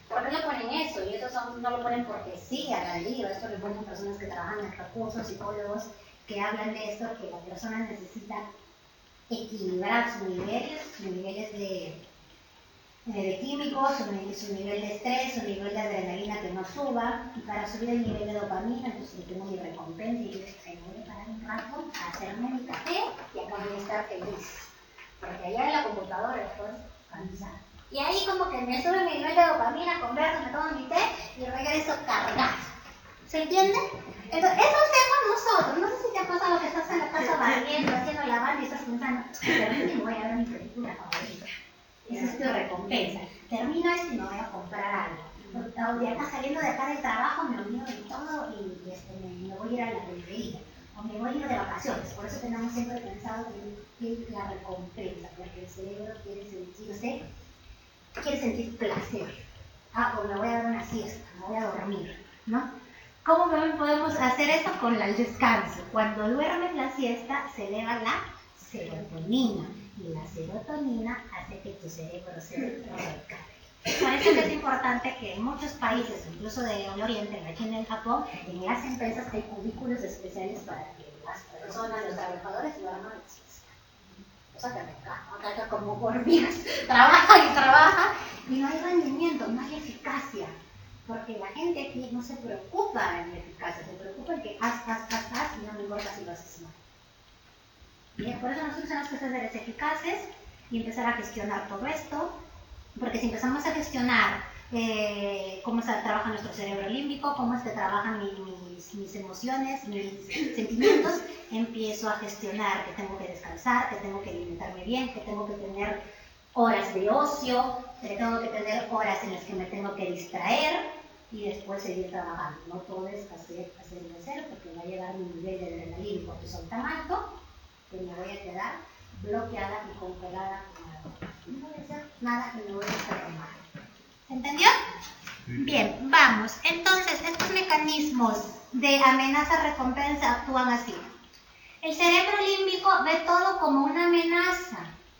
Speaker 1: ¿Por qué le ponen eso? Y eso no lo ponen porque sí, a la liga, esto le ponen personas que trabajan en recursos, psicólogos, que hablan de esto, que la persona necesita equilibrar sus niveles de químicos, su nivel de estrés, su nivel de adrenalina que no suba, y para subir el nivel de dopamina, entonces tengo mi recompensa y yo voy a parar un rato a hacerme mi café y acá voy a estar feliz. Porque allá en la computadora después cansada. Y ahí como que me sube mi nivel de dopamina, converso, me tomo mi té y regreso cargado. ¿Se entiende? Entonces, eso hacemos nosotros. No sé si te ha pasado que estás en la casa barriendo, haciendo lavando y estás pensando, termino y voy a ver mi película favorita. Esa es tu recompensa. Termino esto y me voy a comprar algo. O ya estás saliendo de acá del trabajo, me olvido de todo y me voy a ir a la peluquería. O me voy a ir de vacaciones. Por eso tenemos siempre pensado que la recompensa, porque el cerebro quiere sentir placer. O me voy a dar una siesta, me voy a dormir, ¿no? ¿Cómo podemos hacer eso? Con el descanso. Cuando duermes la siesta, se eleva la serotonina. Y la serotonina hace que tu cerebro se recargue. Por eso es importante que en muchos países, incluso del Oriente, aquí en el Japón, en las empresas hay cubículos especiales para que las personas, los trabajadores, duerman la siesta. O sea, que acá como hormigas, trabaja y no hay rendimiento, no hay eficacia. Porque la gente aquí no se preocupa en la eficacia, se preocupa en que haz, y no me importa si lo haces mal. Bien, por eso nosotros tenemos que ser seres eficaces y empezar a gestionar todo esto, porque si empezamos a gestionar cómo trabaja nuestro cerebro límbico, cómo es que trabajan mis emociones, mis sentimientos, empiezo a gestionar que tengo que descansar, que tengo que alimentarme bien, que tengo que tener horas de ocio, que tengo que tener horas en las que me tengo que distraer y después seguir trabajando. No todo es hacer y hacer, porque va a llegar mi nivel de adrenalina y cortisol tan alto que me voy a quedar bloqueada y congelada. No voy a hacer nada y me voy a estar mal. ¿Se entendió? Bien, vamos. Entonces, estos mecanismos de amenaza-recompensa actúan así. El cerebro límbico ve todo como una amenaza.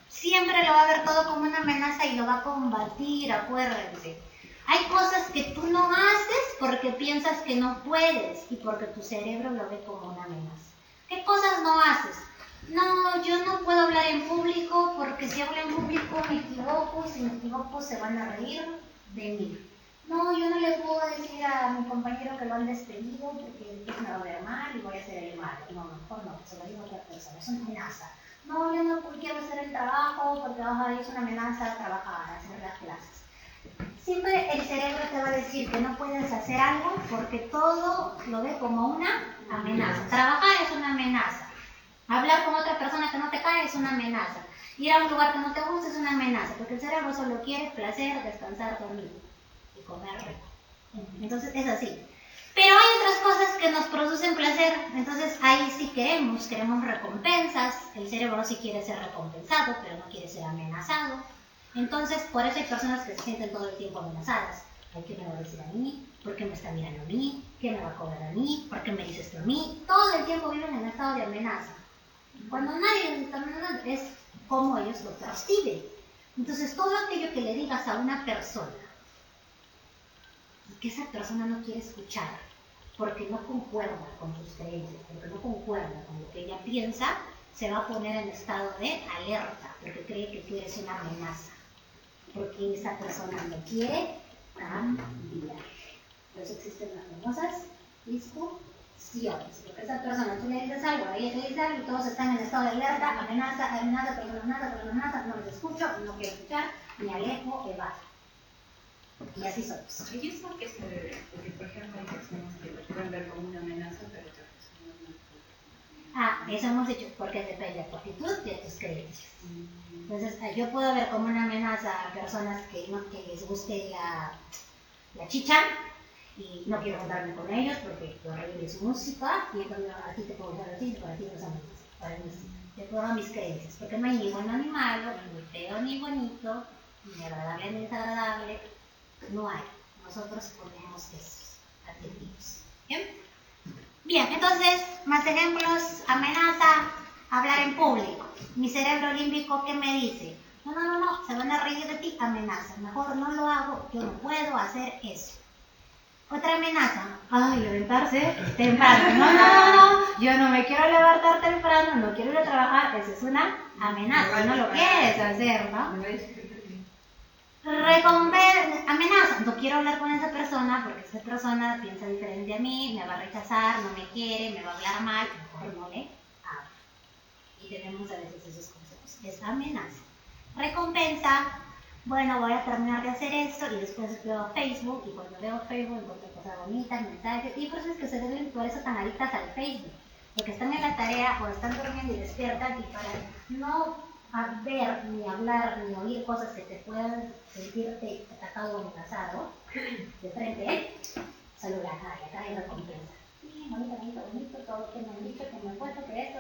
Speaker 1: Siempre lo va a ver todo como una amenaza y lo va a combatir, acuérdense. Hay cosas que tú no haces porque piensas que no puedes y porque tu cerebro lo ve como una amenaza. ¿Qué cosas no haces? No, yo no puedo hablar en público porque si hablo en público me equivoco y si me equivoco se van a reír de mí. No, yo no le puedo decir a mi compañero que lo han despedido porque después me va a ver mal y voy a hacer el mal. No, mejor no, se lo digo a otra persona, es una amenaza. No, yo no quiero hacer el trabajo porque es una amenaza trabajar, hacer las clases. Siempre el cerebro te va a decir que no puedes hacer algo porque todo lo ve como una amenaza. Trabajar es una amenaza. Hablar con otra persona que no te cae es una amenaza. Ir a un lugar que no te gusta es una amenaza, porque el cerebro solo quiere placer, descansar, dormir y comer rico. Entonces es así. Pero hay otras cosas que nos producen placer, entonces ahí sí queremos recompensas. El cerebro sí quiere ser recompensado, pero no quiere ser amenazado. Entonces, por eso hay personas que se sienten todo el tiempo amenazadas. Ay, ¿qué me va a decir a mí? ¿Por qué me está mirando a mí? ¿Qué me va a cobrar a mí? ¿Por qué me dice esto a mí? Todo el tiempo viven en estado de amenaza. Cuando nadie les está amenazando, es como ellos lo perciben. Entonces, todo aquello que le digas a una persona y que esa persona no quiere escuchar, porque no concuerda con sus creencias, porque no concuerda con lo que ella piensa, se va a poner en estado de alerta, porque cree que tú eres una amenaza, porque esa persona no quiere cambiar. Por eso existen las famosas discusiones, porque esa persona, tú le dices algo, ella te dice algo, y todos están en estado de alerta, amenaza, no les escucho, no quiero escuchar, me alejo, evado. Y así somos.
Speaker 3: ¿Y eso qué se debe? Porque, por ejemplo, hay personas que lo pueden ver como una amenaza, pero otras personas no.
Speaker 1: Eso hemos dicho, porque depende de tu actitud y de tus creencias. Entonces, yo puedo ver como una amenaza a personas que no que les guste la chicha y no quiero juntarme con ellos porque por ahí es música y entonces a ti te puedo gustar así, para ti no es amenaza, para mí sí. De todas mis creencias, porque no hay ni bueno ni malo, ni feo ni bonito, ni agradable ni desagradable. No hay. Nosotros ponemos esos adjetivos. ¿Bien? Bien, entonces, más ejemplos. Amenaza, hablar en público. Mi cerebro límbico, ¿qué me dice? No, se van a reír de ti, amenaza. Mejor no lo hago, yo no puedo hacer eso. Otra amenaza, levantarse temprano. No, yo no me quiero levantar temprano, no quiero ir a trabajar. Esa es una amenaza, no lo quieres hacer, ¿no? Amenaza, no quiero hablar con esa persona porque esa persona piensa diferente a mí, me va a rechazar, no me quiere, me va a hablar mal, mejor no le hablo. Y tenemos a veces esos conceptos. Es amenaza. Recompensa, bueno, voy a terminar de hacer esto y después veo Facebook y cuando veo Facebook encuentro cosas bonitas, mensajes y por eso es que se deben por eso tan adictas al Facebook, porque están en la tarea o están durmiendo y despiertan y para no a ver, ni hablar, ni oír cosas que te puedan sentirte atacado o amenazado de frente, celular, acá hay recompensa. Sí, bonito, todo lo que me han dicho, que me han puesto, que esto,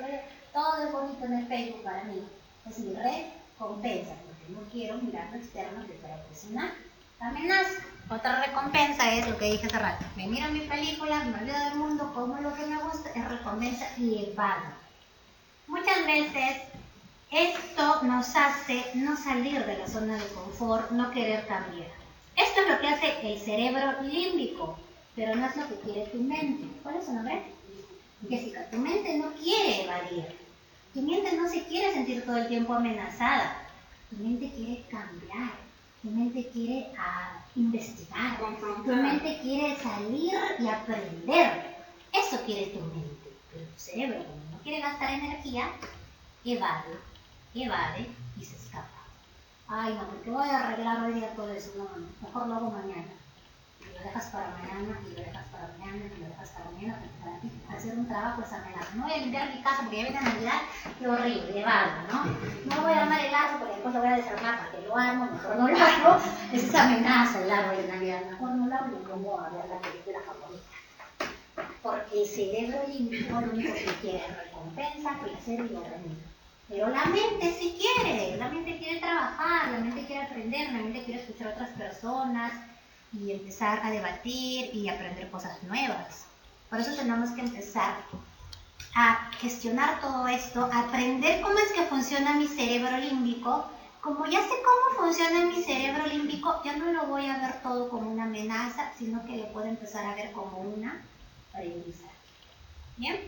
Speaker 1: todo es bonito en el Facebook para mí. Es mi recompensa, porque no quiero mirar lo externo que para que es una amenaza. Otra recompensa es lo que dije hace rato. Me miro mi película, me olvido del mundo, como lo que me gusta, es recompensa y evado. Muchas veces esto nos hace no salir de la zona de confort, no querer cambiar. Esto es lo que hace el cerebro límbico, pero no es lo que quiere tu mente. ¿Cuál es su nombre? Jessica, tu mente no quiere evadir. Tu mente no se quiere sentir todo el tiempo amenazada. Tu mente quiere cambiar. Tu mente quiere investigar. Tu mente quiere salir y aprender. Eso quiere tu mente. Pero tu cerebro, como no quiere gastar energía, evade y se escapa. Ay, no, porque voy a arreglar hoy día todo eso. No, mejor lo hago mañana. Y lo dejas para mañana, y lo dejas para mañana, y lo dejas para mañana, porque para ti hacer un trabajo es amenaza. No voy a limpiar mi casa porque ya viene Navidad, qué horrible, evado, ¿no? No voy a armar el árbol porque después lo voy a desarmar, para que lo armo, mejor no lo armo. Esa es amenaza el árbol de Navidad. Mejor no lo armo y pongo a ver la película favorita. Porque el cerebro límbico lo único que quiere es recompensa, placer y dormir. Pero la mente sí quiere, la mente quiere trabajar, la mente quiere aprender, la mente quiere escuchar a otras personas y empezar a debatir y aprender cosas nuevas. Por eso tenemos que empezar a gestionar todo esto, a aprender cómo es que funciona mi cerebro límbico. Como ya sé cómo funciona mi cerebro límbico, ya no lo voy a ver todo como una amenaza, sino que lo puedo empezar a ver como una aprendizaje. ¿Bien?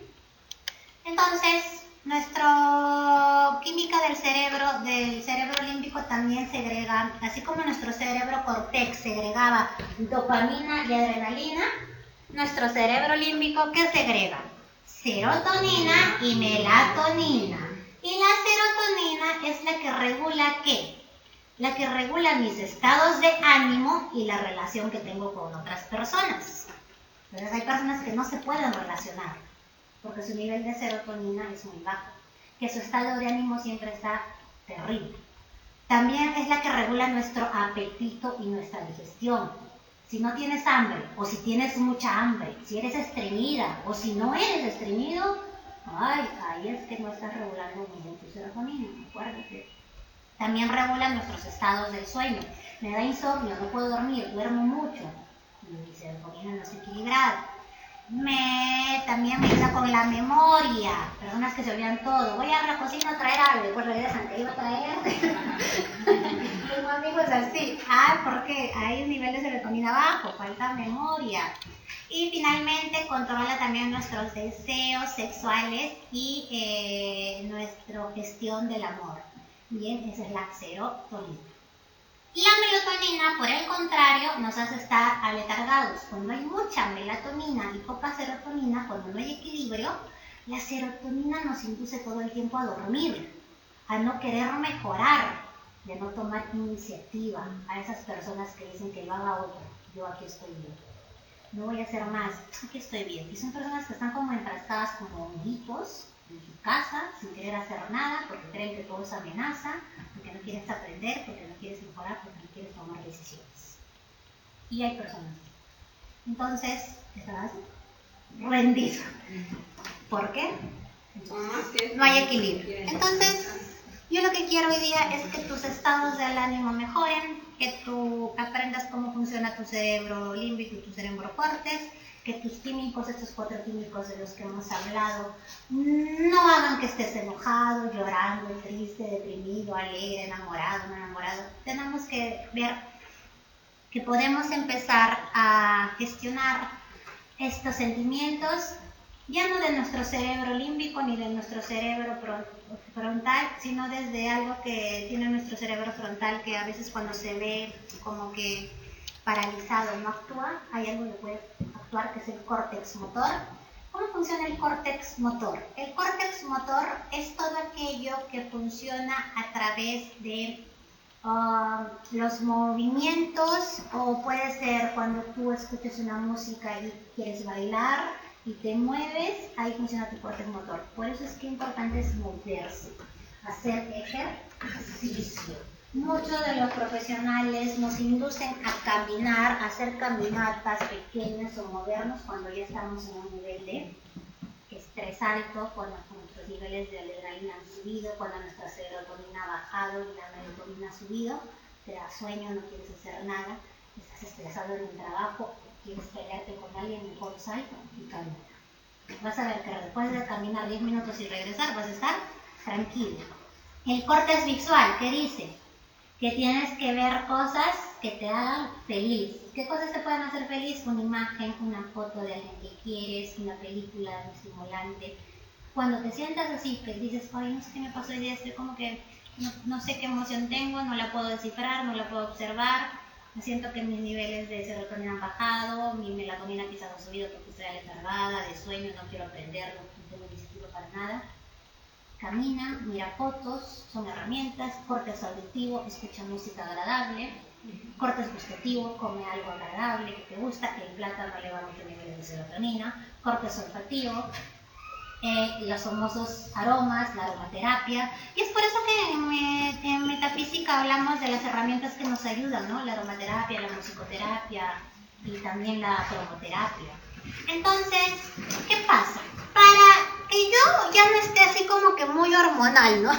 Speaker 1: Entonces, nuestra química del cerebro límbico también segrega, así como nuestro cerebro cortex segregaba dopamina y adrenalina, nuestro cerebro límbico, ¿qué segrega? Serotonina y melatonina. Y la serotonina es la que regula ¿qué? La que regula mis estados de ánimo y la relación que tengo con otras personas. Entonces hay personas que no se pueden relacionar porque su nivel de serotonina es muy bajo, que su estado de ánimo siempre está terrible. También es la que regula nuestro apetito y nuestra digestión. Si no tienes hambre, o si tienes mucha hambre, si eres estreñida, o si no eres estreñido, ahí es que no estás regulando muy bien tu serotonina, acuérdate. También regula nuestros estados del sueño. Me da insomnio, no puedo dormir, duermo mucho, mi serotonina no está equilibrada. También me ayuda con la memoria, personas que se olvidan todo. Voy a la cocina a traer algo, después regresan que iba a traer. Tengo amigos así. ¿Por qué? Hay un nivel de serotonina bajo, falta memoria. Y finalmente controla también nuestros deseos sexuales y nuestra gestión del amor. Bien, esa es la serotonina. Y la melatonina, por el contrario, nos hace estar aletargados. Cuando hay mucha melatonina y poca serotonina, cuando no hay equilibrio, la serotonina nos induce todo el tiempo a dormir, a no querer mejorar, y a no tomar iniciativa. A esas personas que dicen que lo haga otro, yo aquí estoy bien. No voy a hacer más, aquí estoy bien. Y son personas que están como enfrascadas como honguitos en su casa, sin querer hacer nada, porque creen que todo es amenaza, porque no quieres aprender, porque no quieres mejorar, porque no quieres tomar decisiones. Y hay personas. Entonces, estás rendido. ¿Por qué? Entonces, no hay equilibrio. Entonces, yo lo que quiero hoy día es que tus estados del ánimo mejoren, que tú aprendas cómo funciona tu cerebro límbico y tu cerebro cortex, que tus químicos, estos 4 químicos de los que hemos hablado, no hagan que estés enojado, llorando, triste, deprimido, alegre, enamorado, no enamorado. Tenemos que ver que podemos empezar a gestionar estos sentimientos, ya no de nuestro cerebro límbico ni de nuestro cerebro frontal, sino desde algo que tiene nuestro cerebro frontal, que a veces cuando se ve como que paralizado, no actúa, hay algo que puede actuar, que es el córtex motor. ¿Cómo funciona el córtex motor? El córtex motor es todo aquello que funciona a través de los movimientos, o puede ser cuando tú escuchas una música y quieres bailar y te mueves, ahí funciona tu córtex motor. Por eso es que importante es moverse, hacer ejercicio. Muchos de los profesionales nos inducen a caminar, a hacer caminatas pequeñas o movernos cuando ya estamos en un nivel de estrés alto, cuando nuestros niveles de adrenalina han subido, cuando nuestra serotonina ha bajado y la melatonina ha subido, te da sueño, no quieres hacer nada, estás estresado en el trabajo, quieres pelearte con alguien, mejor sal y camina. Vas a ver que después de caminar 10 minutos y regresar vas a estar tranquilo. El córtex visual, ¿qué dice? Que tienes que ver cosas que te hagan feliz. ¿Qué cosas te pueden hacer feliz? Una imagen, una foto de alguien que quieres, una película, un estimulante. Cuando te sientas así, que dices, ay, no sé qué me pasó hoy día, estoy como que no sé qué emoción tengo, no la puedo descifrar, no la puedo observar. Me siento que mis niveles de serotonina han bajado, mi melatonina quizás ha subido porque estoy aletargada, de sueño, no quiero aprender, no tengo discípulo para nada. Camina, mira fotos, son herramientas, cortes auditivo, escucha música agradable, cortes gustativo, come algo agradable que te gusta, que el plátano eleva mucho niveles de serotonina, cortes olfativo, los famosos aromas, la aromaterapia, y es por eso que en metafísica hablamos de las herramientas que nos ayudan, ¿no? La aromaterapia, la musicoterapia y también la cromoterapia. Entonces, ¿qué pasa? Para que yo ya no esté así como que muy hormonal, ¿no?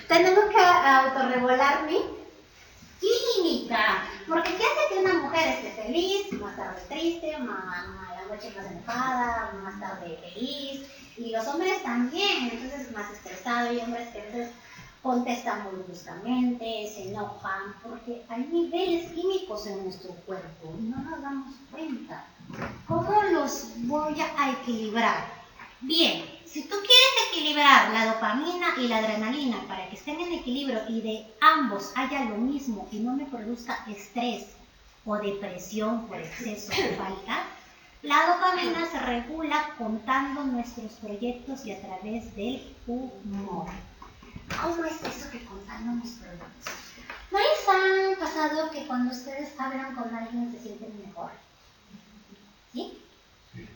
Speaker 1: Tenemos que autorregular mi química, porque ¿qué hace que una mujer esté feliz, más tarde triste, a la noche más enojada, más tarde feliz? Y los hombres también, entonces más estresados, y hombres que a veces contestan muy bruscamente, se enojan, porque hay niveles químicos en nuestro cuerpo y no nos damos cuenta. ¿Cómo los voy a equilibrar? Bien, si tú quieres equilibrar la dopamina y la adrenalina para que estén en equilibrio y de ambos haya lo mismo y no me produzca estrés o depresión por exceso o falta, la dopamina se regula contando nuestros proyectos y a través del humor. ¿Cómo es eso que contando mis proyectos? ¿No les han pasado que cuando ustedes hablan con alguien se sienten mejor? ¿Sí?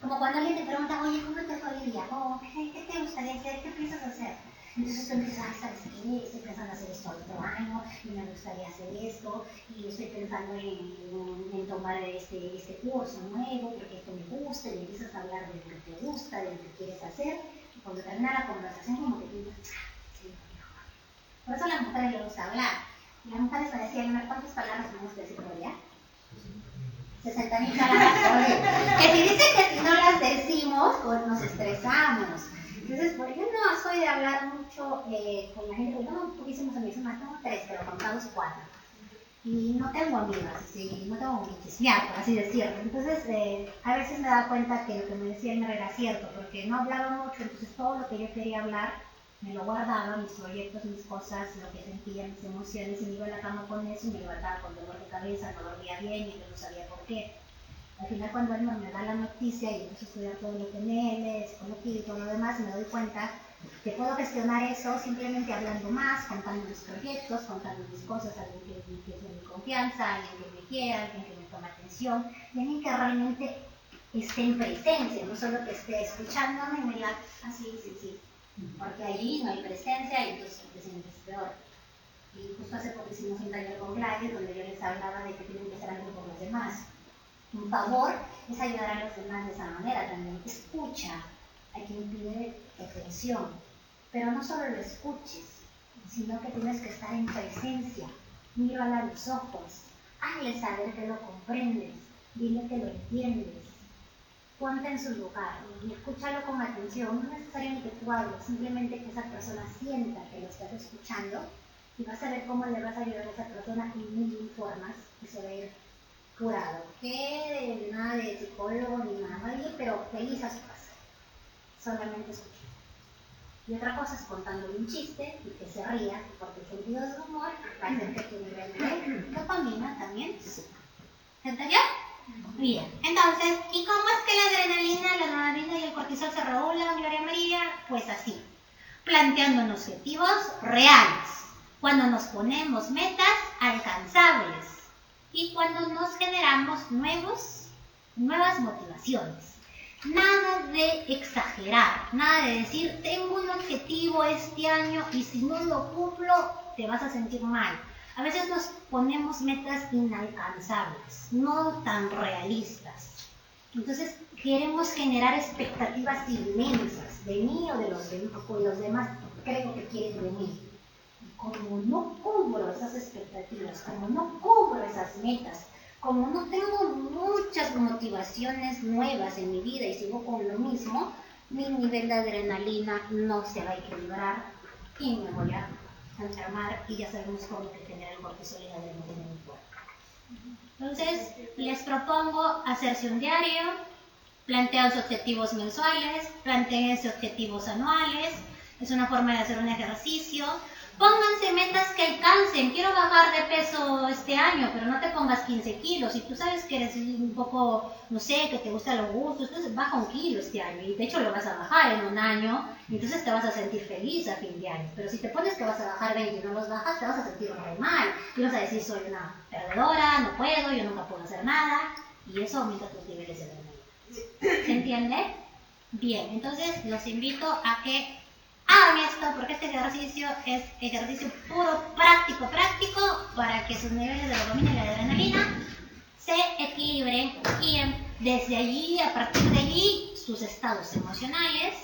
Speaker 1: Como cuando alguien te pregunta, oye, ¿cómo te fue hoy día? Oh, ¿qué te gustaría hacer? ¿Qué piensas hacer? Entonces tú empiezas, ¿sabes qué? Estoy pensando hacer esto otro año y me gustaría hacer esto y estoy pensando en tomar este curso nuevo porque esto me gusta y empiezas a hablar de lo que te gusta, de lo que quieres hacer y cuando termina la conversación como que piensas, sí, mejor. Por eso a las mujeres les gusta hablar. Y las mujeres me decían, ¿cuántas palabras tenemos que decir por día? 60.000 palabras por día. Que si dicen que si no las decimos, pues nos estresamos. Entonces, por ejemplo, no soy de hablar mucho con la gente, porque tengo poquísimos amigos, más tengo 3, pero contados 4. Y no tengo amigas, ¿sí? No tengo que chismear, por así decirlo. Entonces, a veces me daba cuenta que lo que me decían no era cierto, porque no hablaba mucho, entonces todo lo que yo quería hablar me lo guardaba, mis proyectos, mis cosas, lo que sentía, mis emociones, y me iba a la cama con eso y me levantaba con dolor de cabeza, no dormía bien y yo no sabía por qué. Al final, cuando él me da la noticia y empiezo a estudiar todo lo que me psicología y todo lo demás, me doy cuenta que puedo gestionar eso simplemente hablando más, contando mis proyectos, contando mis cosas, alguien que es de mi confianza, alguien que me quiera, alguien que me tome atención, y alguien que realmente esté en presencia, no solo que esté escuchándome y me la sí, porque allí no hay presencia y entonces te sientes peor. Y justo hace poco hicimos un taller con Gladys donde yo les hablaba de que tienen que hacer algo por los demás. Un favor es ayudar a los demás de esa manera también. Escucha a quien pide atención, pero no solo lo escuches, sino que tienes que estar en presencia. Mírala a los ojos, hazle saber que lo comprendes, dile que lo entiendes, ponte en su lugar y escúchalo con atención. No necesariamente tú hables, simplemente que esa persona sienta que lo estás escuchando y vas a ver cómo le vas a ayudar a esa persona en mil formas y se va a ir curado, que nada de psicólogo ni nada, pero feliz a su casa, solamente escuchar. Y otra cosa es contándole un chiste y que se ría, porque el sentido del humor va a hacer que tu nivel de dopamina también suba. ¿Se entendió? Bien, entonces, ¿y cómo es que la adrenalina, la noradrenalina y el cortisol se regulan, Gloria María? Pues así, planteándonos objetivos reales, cuando nos ponemos metas alcanzables, y cuando nos generamos nuevas motivaciones. Nada de exagerar, nada de decir, tengo un objetivo este año y si no lo cumplo, te vas a sentir mal. A veces nos ponemos metas inalcanzables, no tan realistas. Entonces, queremos generar expectativas inmensas de mí o de los demás creo que quieren de mí. Como no cubro esas expectativas, como no cubro esas metas, como no tengo muchas motivaciones nuevas en mi vida y sigo con lo mismo, mi nivel de adrenalina no se va a equilibrar y me voy a enfermar y ya sabemos cómo que genera el cortisol y la adrenalina en mi cuerpo. Entonces, les propongo hacerse un diario, plantearse objetivos mensuales, planteense objetivos anuales, es una forma de hacer un ejercicio. Pónganse metas que alcancen. Quiero bajar de peso este año, pero no te pongas 15 kilos. Si tú sabes que eres un poco, no sé, que te gustan los gustos, entonces baja 1 kilo este año. Y de hecho lo vas a bajar en un año, y entonces te vas a sentir feliz a fin de año. Pero si te pones que vas a bajar 20 y no los bajas, te vas a sentir muy mal. Y vas a decir, soy una perdedora, no puedo, yo nunca puedo hacer nada. Y eso aumenta tus niveles de adrenalina. ¿Se entiende? Bien, entonces los invito a que hagan esto, porque este ejercicio es ejercicio puro práctico para que sus niveles de dopamina y de adrenalina se equilibren y desde allí, a partir de allí, sus estados emocionales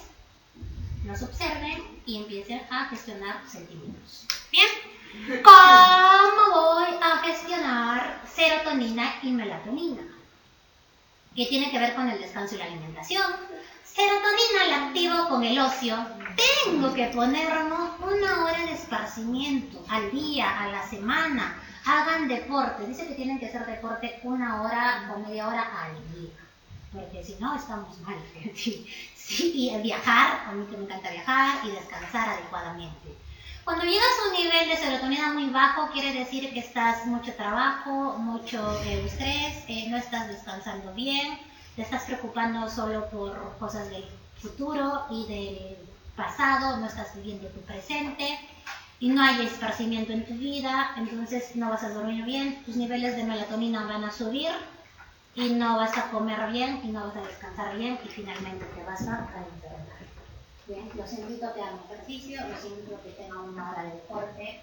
Speaker 1: los observen y empiecen a gestionar sentimientos. Bien, ¿cómo voy a gestionar serotonina y melatonina? Que tiene que ver con el descanso y la alimentación. Serotonina la activo con el ocio. Tengo que ponernos 1 hora de esparcimiento al día, a la semana. Hagan deporte. Dice que tienen que hacer deporte 1 hora o media hora al día. Porque si no, estamos mal. Sí, y viajar, a mí que me encanta viajar y descansar adecuadamente. Cuando llegas a un nivel de serotonina muy bajo, quiere decir que estás mucho trabajo, mucho estrés, no estás descansando bien, te estás preocupando solo por cosas del futuro y del pasado, no estás viviendo tu presente y no hay esparcimiento en tu vida, entonces no vas a dormir bien, tus niveles de melatonina van a subir y no vas a comer bien y no vas a descansar bien y finalmente te vas a enfermar. Bien, los invito a que hagan ejercicio, los invito a que tengan 1 hora de deporte,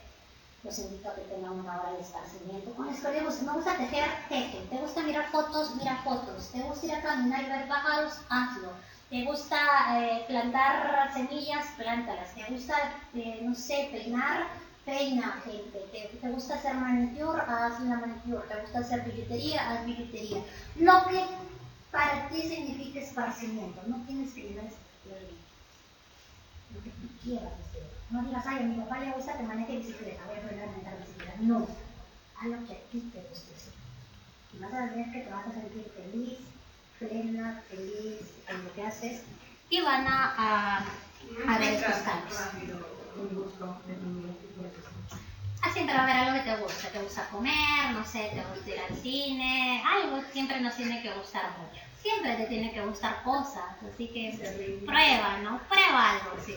Speaker 1: los invito a que tengan 1 hora de esparcimiento. Con esto me gusta tejer, tejen. ¿Te gusta mirar fotos? Mira fotos. ¿Te gusta ir a caminar y ver pájaros? Hazlo. ¿Te gusta plantar semillas? Plántalas. ¿Te gusta, no sé, peinar? Peina, gente. ¿Te gusta hacer manicure? Haz una manicure. ¿Te gusta hacer billutería? Haz billutería. Lo que para ti significa esparcimiento. No tienes que llegar a lo que tú quieras hacer. No digas, ay, a mi papá le gusta que maneje bicicleta, voy a aprender a manejar bicicleta. No, haz lo que a ti te guste hacer. Y vas a ver que te vas a sentir feliz, plena, feliz en lo que haces y van a ver estos cambios. Siempre va a haber algo que te gusta comer, no sé, te gusta ir al cine, algo siempre nos tiene que gustar mucho. Siempre te tiene que gustar cosas, así que prueba, ¿no? Prueba algo, sí.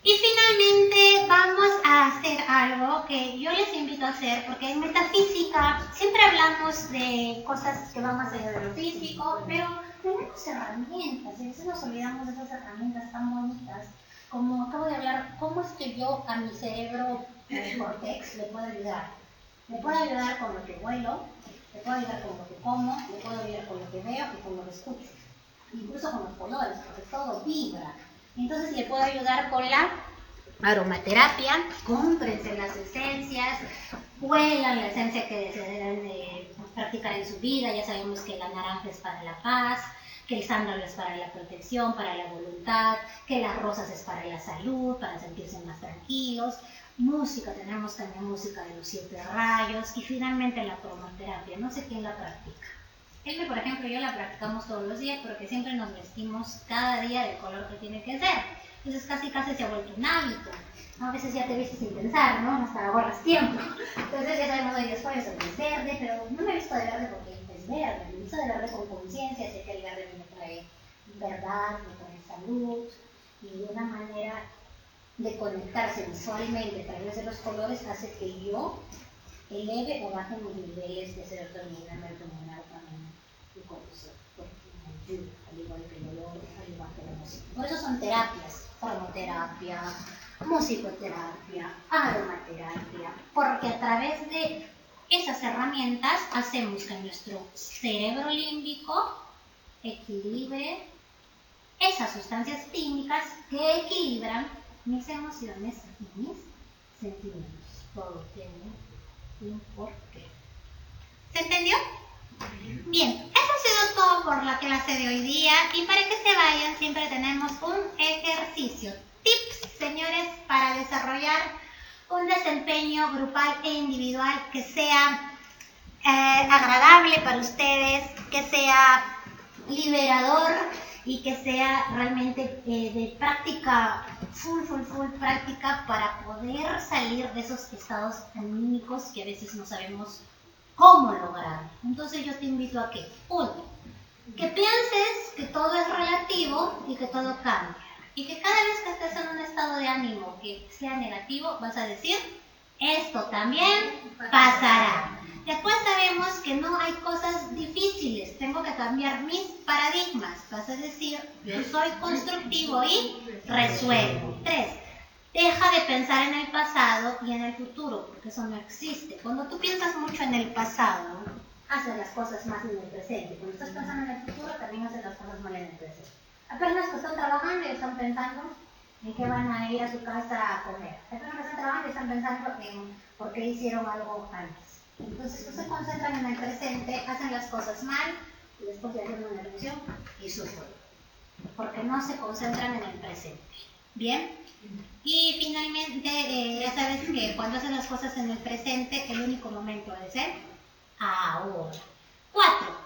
Speaker 1: Y finalmente vamos a hacer algo que yo les invito a hacer, porque en metafísica siempre hablamos de cosas que van más allá de lo físico, pero tenemos herramientas, y a veces nos olvidamos de esas herramientas tan bonitas, como acabo de hablar, ¿cómo es que yo a mi cerebro cortex le puedo ayudar? Me puedo ayudar con lo que huelo, le puedo ayudar con lo que como, le puedo ayudar con lo que veo y con lo que escucho. Incluso con los colores, porque todo vibra. Entonces le puedo ayudar con la aromaterapia. Cómprense las esencias, huelan la esencia que desean practicar en su vida. Ya sabemos que la naranja es para la paz, que el sándalo es para la protección, para la voluntad, que las rosas es para la salud, para sentirse más tranquilos. Música, tenemos también música de los 7 rayos y finalmente la cromoterapia, no sé quién la practica. Elme, por ejemplo, yo la practicamos todos los días porque siempre nos vestimos cada día del color que tiene que ser. Entonces casi se ha vuelto un hábito. A veces ya te vistes sin pensar, ¿no? Hasta ahorras tiempo. Entonces ya sabemos hoy después es verde, pero no me he visto de verde porque es verde. Me he visto de verde con conciencia, sé que el verde me trae verdad, me trae salud y una manera de conectarse visualmente a través de los colores hace que yo eleve o baje mis niveles de serotonina, melatonina, dopamina y cortisol, porque me ayuda, al igual que el olor, al igual que la música. Por eso son terapias, cromoterapia, musicoterapia, aromaterapia, porque a través de esas herramientas hacemos que nuestro cerebro límbico equilibre esas sustancias químicas que equilibran mis emociones y mis sentimientos. Todo tiene un porqué. ¿Se entendió? Bien, eso ha sido todo por la clase de hoy día y para que se vayan siempre tenemos un ejercicio. Tips, señores, para desarrollar un desempeño grupal e individual que sea agradable para ustedes, que sea liberador, y que sea realmente de práctica, full práctica para poder salir de esos estados anímicos que a veces no sabemos cómo lograr. Entonces yo te invito a que, uno, que pienses que todo es relativo y que todo cambia. Y que cada vez que estés en un estado de ánimo que sea negativo, vas a decir, esto también pasará. Después sabemos que no hay cosas difíciles, tengo que cambiar mis paradigmas. Vas a decir, yo soy constructivo y resuelvo. 3. Deja de pensar en el pasado y en el futuro, porque eso no existe. Cuando tú piensas mucho en el pasado, haces las cosas más en el presente. Cuando estás pensando en el futuro, también haces las cosas mal en el presente. Hay personas que están trabajando y están pensando en qué van a ir a su casa a comer. Hay personas que están trabajando y están pensando en por qué hicieron algo antes. Entonces, no se concentran en el presente, hacen las cosas mal y después le hacen una elección y sufren. Porque no se concentran en el presente. ¿Bien? Y finalmente, ya sabes que cuando haces las cosas en el presente, el único momento debe ser ahora. 4.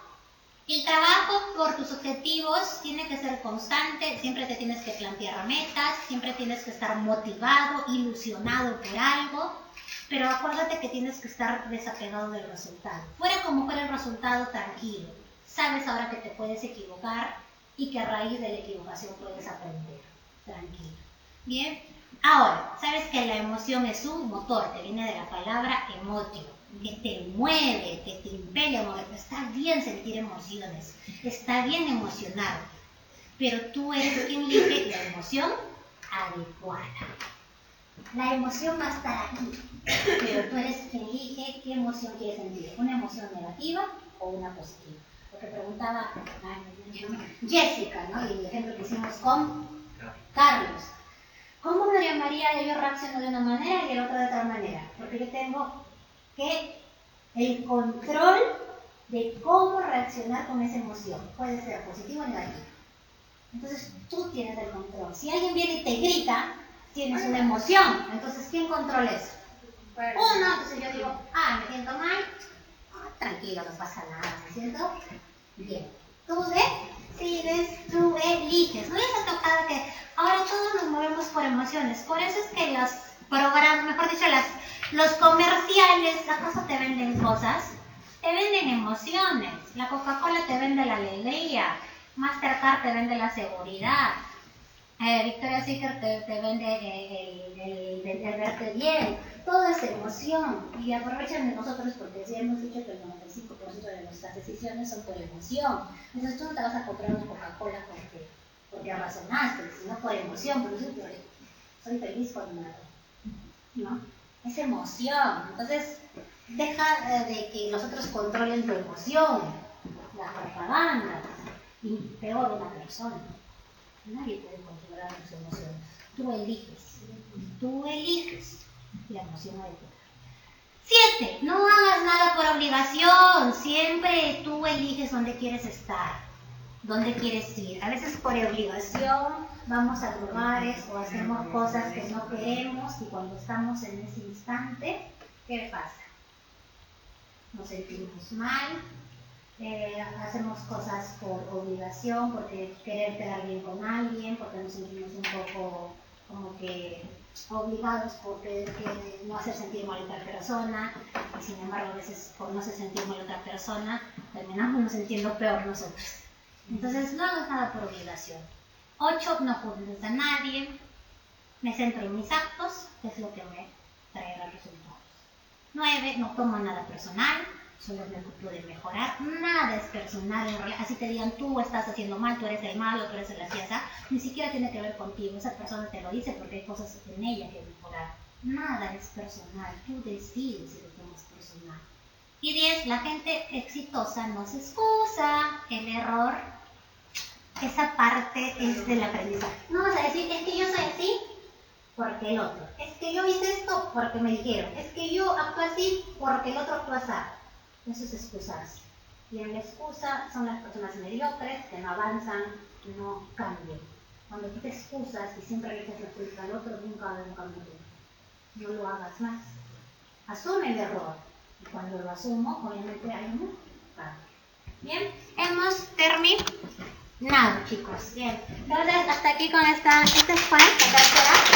Speaker 1: El trabajo por tus objetivos tiene que ser constante, siempre te tienes que plantear metas, siempre tienes que estar motivado, ilusionado por algo, pero acuérdate que tienes que estar desapegado del resultado. Fuera como fuera el resultado, tranquilo. Sabes ahora que te puedes equivocar y que a raíz de la equivocación puedes aprender. Tranquilo. Bien. Ahora, sabes que la emoción es un motor, te viene de la palabra emotio, que te mueve, que te impele a mover. Está bien sentir emociones, está bien emocionarte, pero tú eres quien elige la emoción adecuada. La emoción va a estar aquí, pero tú eres quien elige qué emoción quieres sentir, una emoción negativa o una positiva. Lo que preguntaba Jessica, ¿no? Y el ejemplo que hicimos con Carlos. ¿Cómo María yo reacciono de una manera y el otro de otra manera? Porque yo tengo que el control de cómo reaccionar con esa emoción. Puede ser positivo o negativo. Entonces tú tienes el control. Si alguien viene y te grita, tienes una emoción. Entonces, ¿quién controla eso? Uno. Entonces yo digo, me siento mal. Tranquilo, no pasa nada. ¿Me siento bien? Tú decides, tú eliges. No les ha tocado que ahora todos nos movemos por emociones. Por eso es que los programas, mejor dicho, los comerciales, ¿acaso te venden cosas? Te venden emociones. La Coca-Cola te vende la alegría. Mastercard te vende la seguridad. Victoria's Secret te vende el verte bien. Todo es emoción. Y aprovechan de nosotros porque sí hemos dicho que el 95% de nuestras decisiones son por emoción. Entonces tú no te vas a comprar una Coca-Cola porque razonaste, sino por emoción. Por eso soy feliz cuando me la tomo, ¿no? Es emoción. Entonces deja de que los otros controlen tu emoción, las propagandas, y peor una persona. Nadie puede controlar tus emociones. Tú eliges la emoción adecuada. 7. No hagas nada por obligación. Siempre tú eliges dónde quieres estar, dónde quieres ir. A veces por obligación vamos a lugares o hacemos cosas que no queremos y cuando estamos en ese instante, ¿qué pasa? Nos sentimos mal. Hacemos cosas por obligación, porque querer quedar bien con alguien, porque nos sentimos un poco como que obligados por no hacer sentir mal a otra persona, y sin embargo a veces por no hacer sentir mal a otra persona terminamos nos sintiendo peor nosotros. Entonces no hagas nada por obligación. 8. No juzgues a nadie. Me centro en mis actos, que es lo que me traerá resultados. 9. No tomo nada personal. Solo me ocupo de mejorar. Nada es personal en realidad. Así te digan, tú estás haciendo mal, tú eres el malo, tú eres el así, ni siquiera tiene que ver contigo. Esa persona te lo dice porque hay cosas en ella que mejorar. Nada es personal. Tú decides si lo tomas personal. Y 10. La gente exitosa no se excusa. El error, esa parte es del aprendizaje. No vas a decir, es que yo soy así porque el otro. Es que yo hice esto porque me dijeron. Es que yo actúo así porque el otro actúa así. Eso es excusarse. Y en la excusa son las personas mediocres que no avanzan, que no cambian. Cuando tú te excusas y siempre le echas la culpa al otro, nunca va a haber un cambio tú. No lo hagas más. Asume el error. Y cuando lo asumo, obviamente hay un cambio. Bien, hemos terminado. Nada, chicos. Bien. Entonces, hasta aquí con esta fue la tercera clase,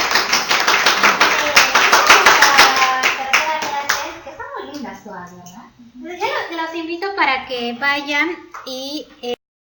Speaker 1: que están muy lindas todas, ¿verdad? Entonces, yo los invito para que vayan y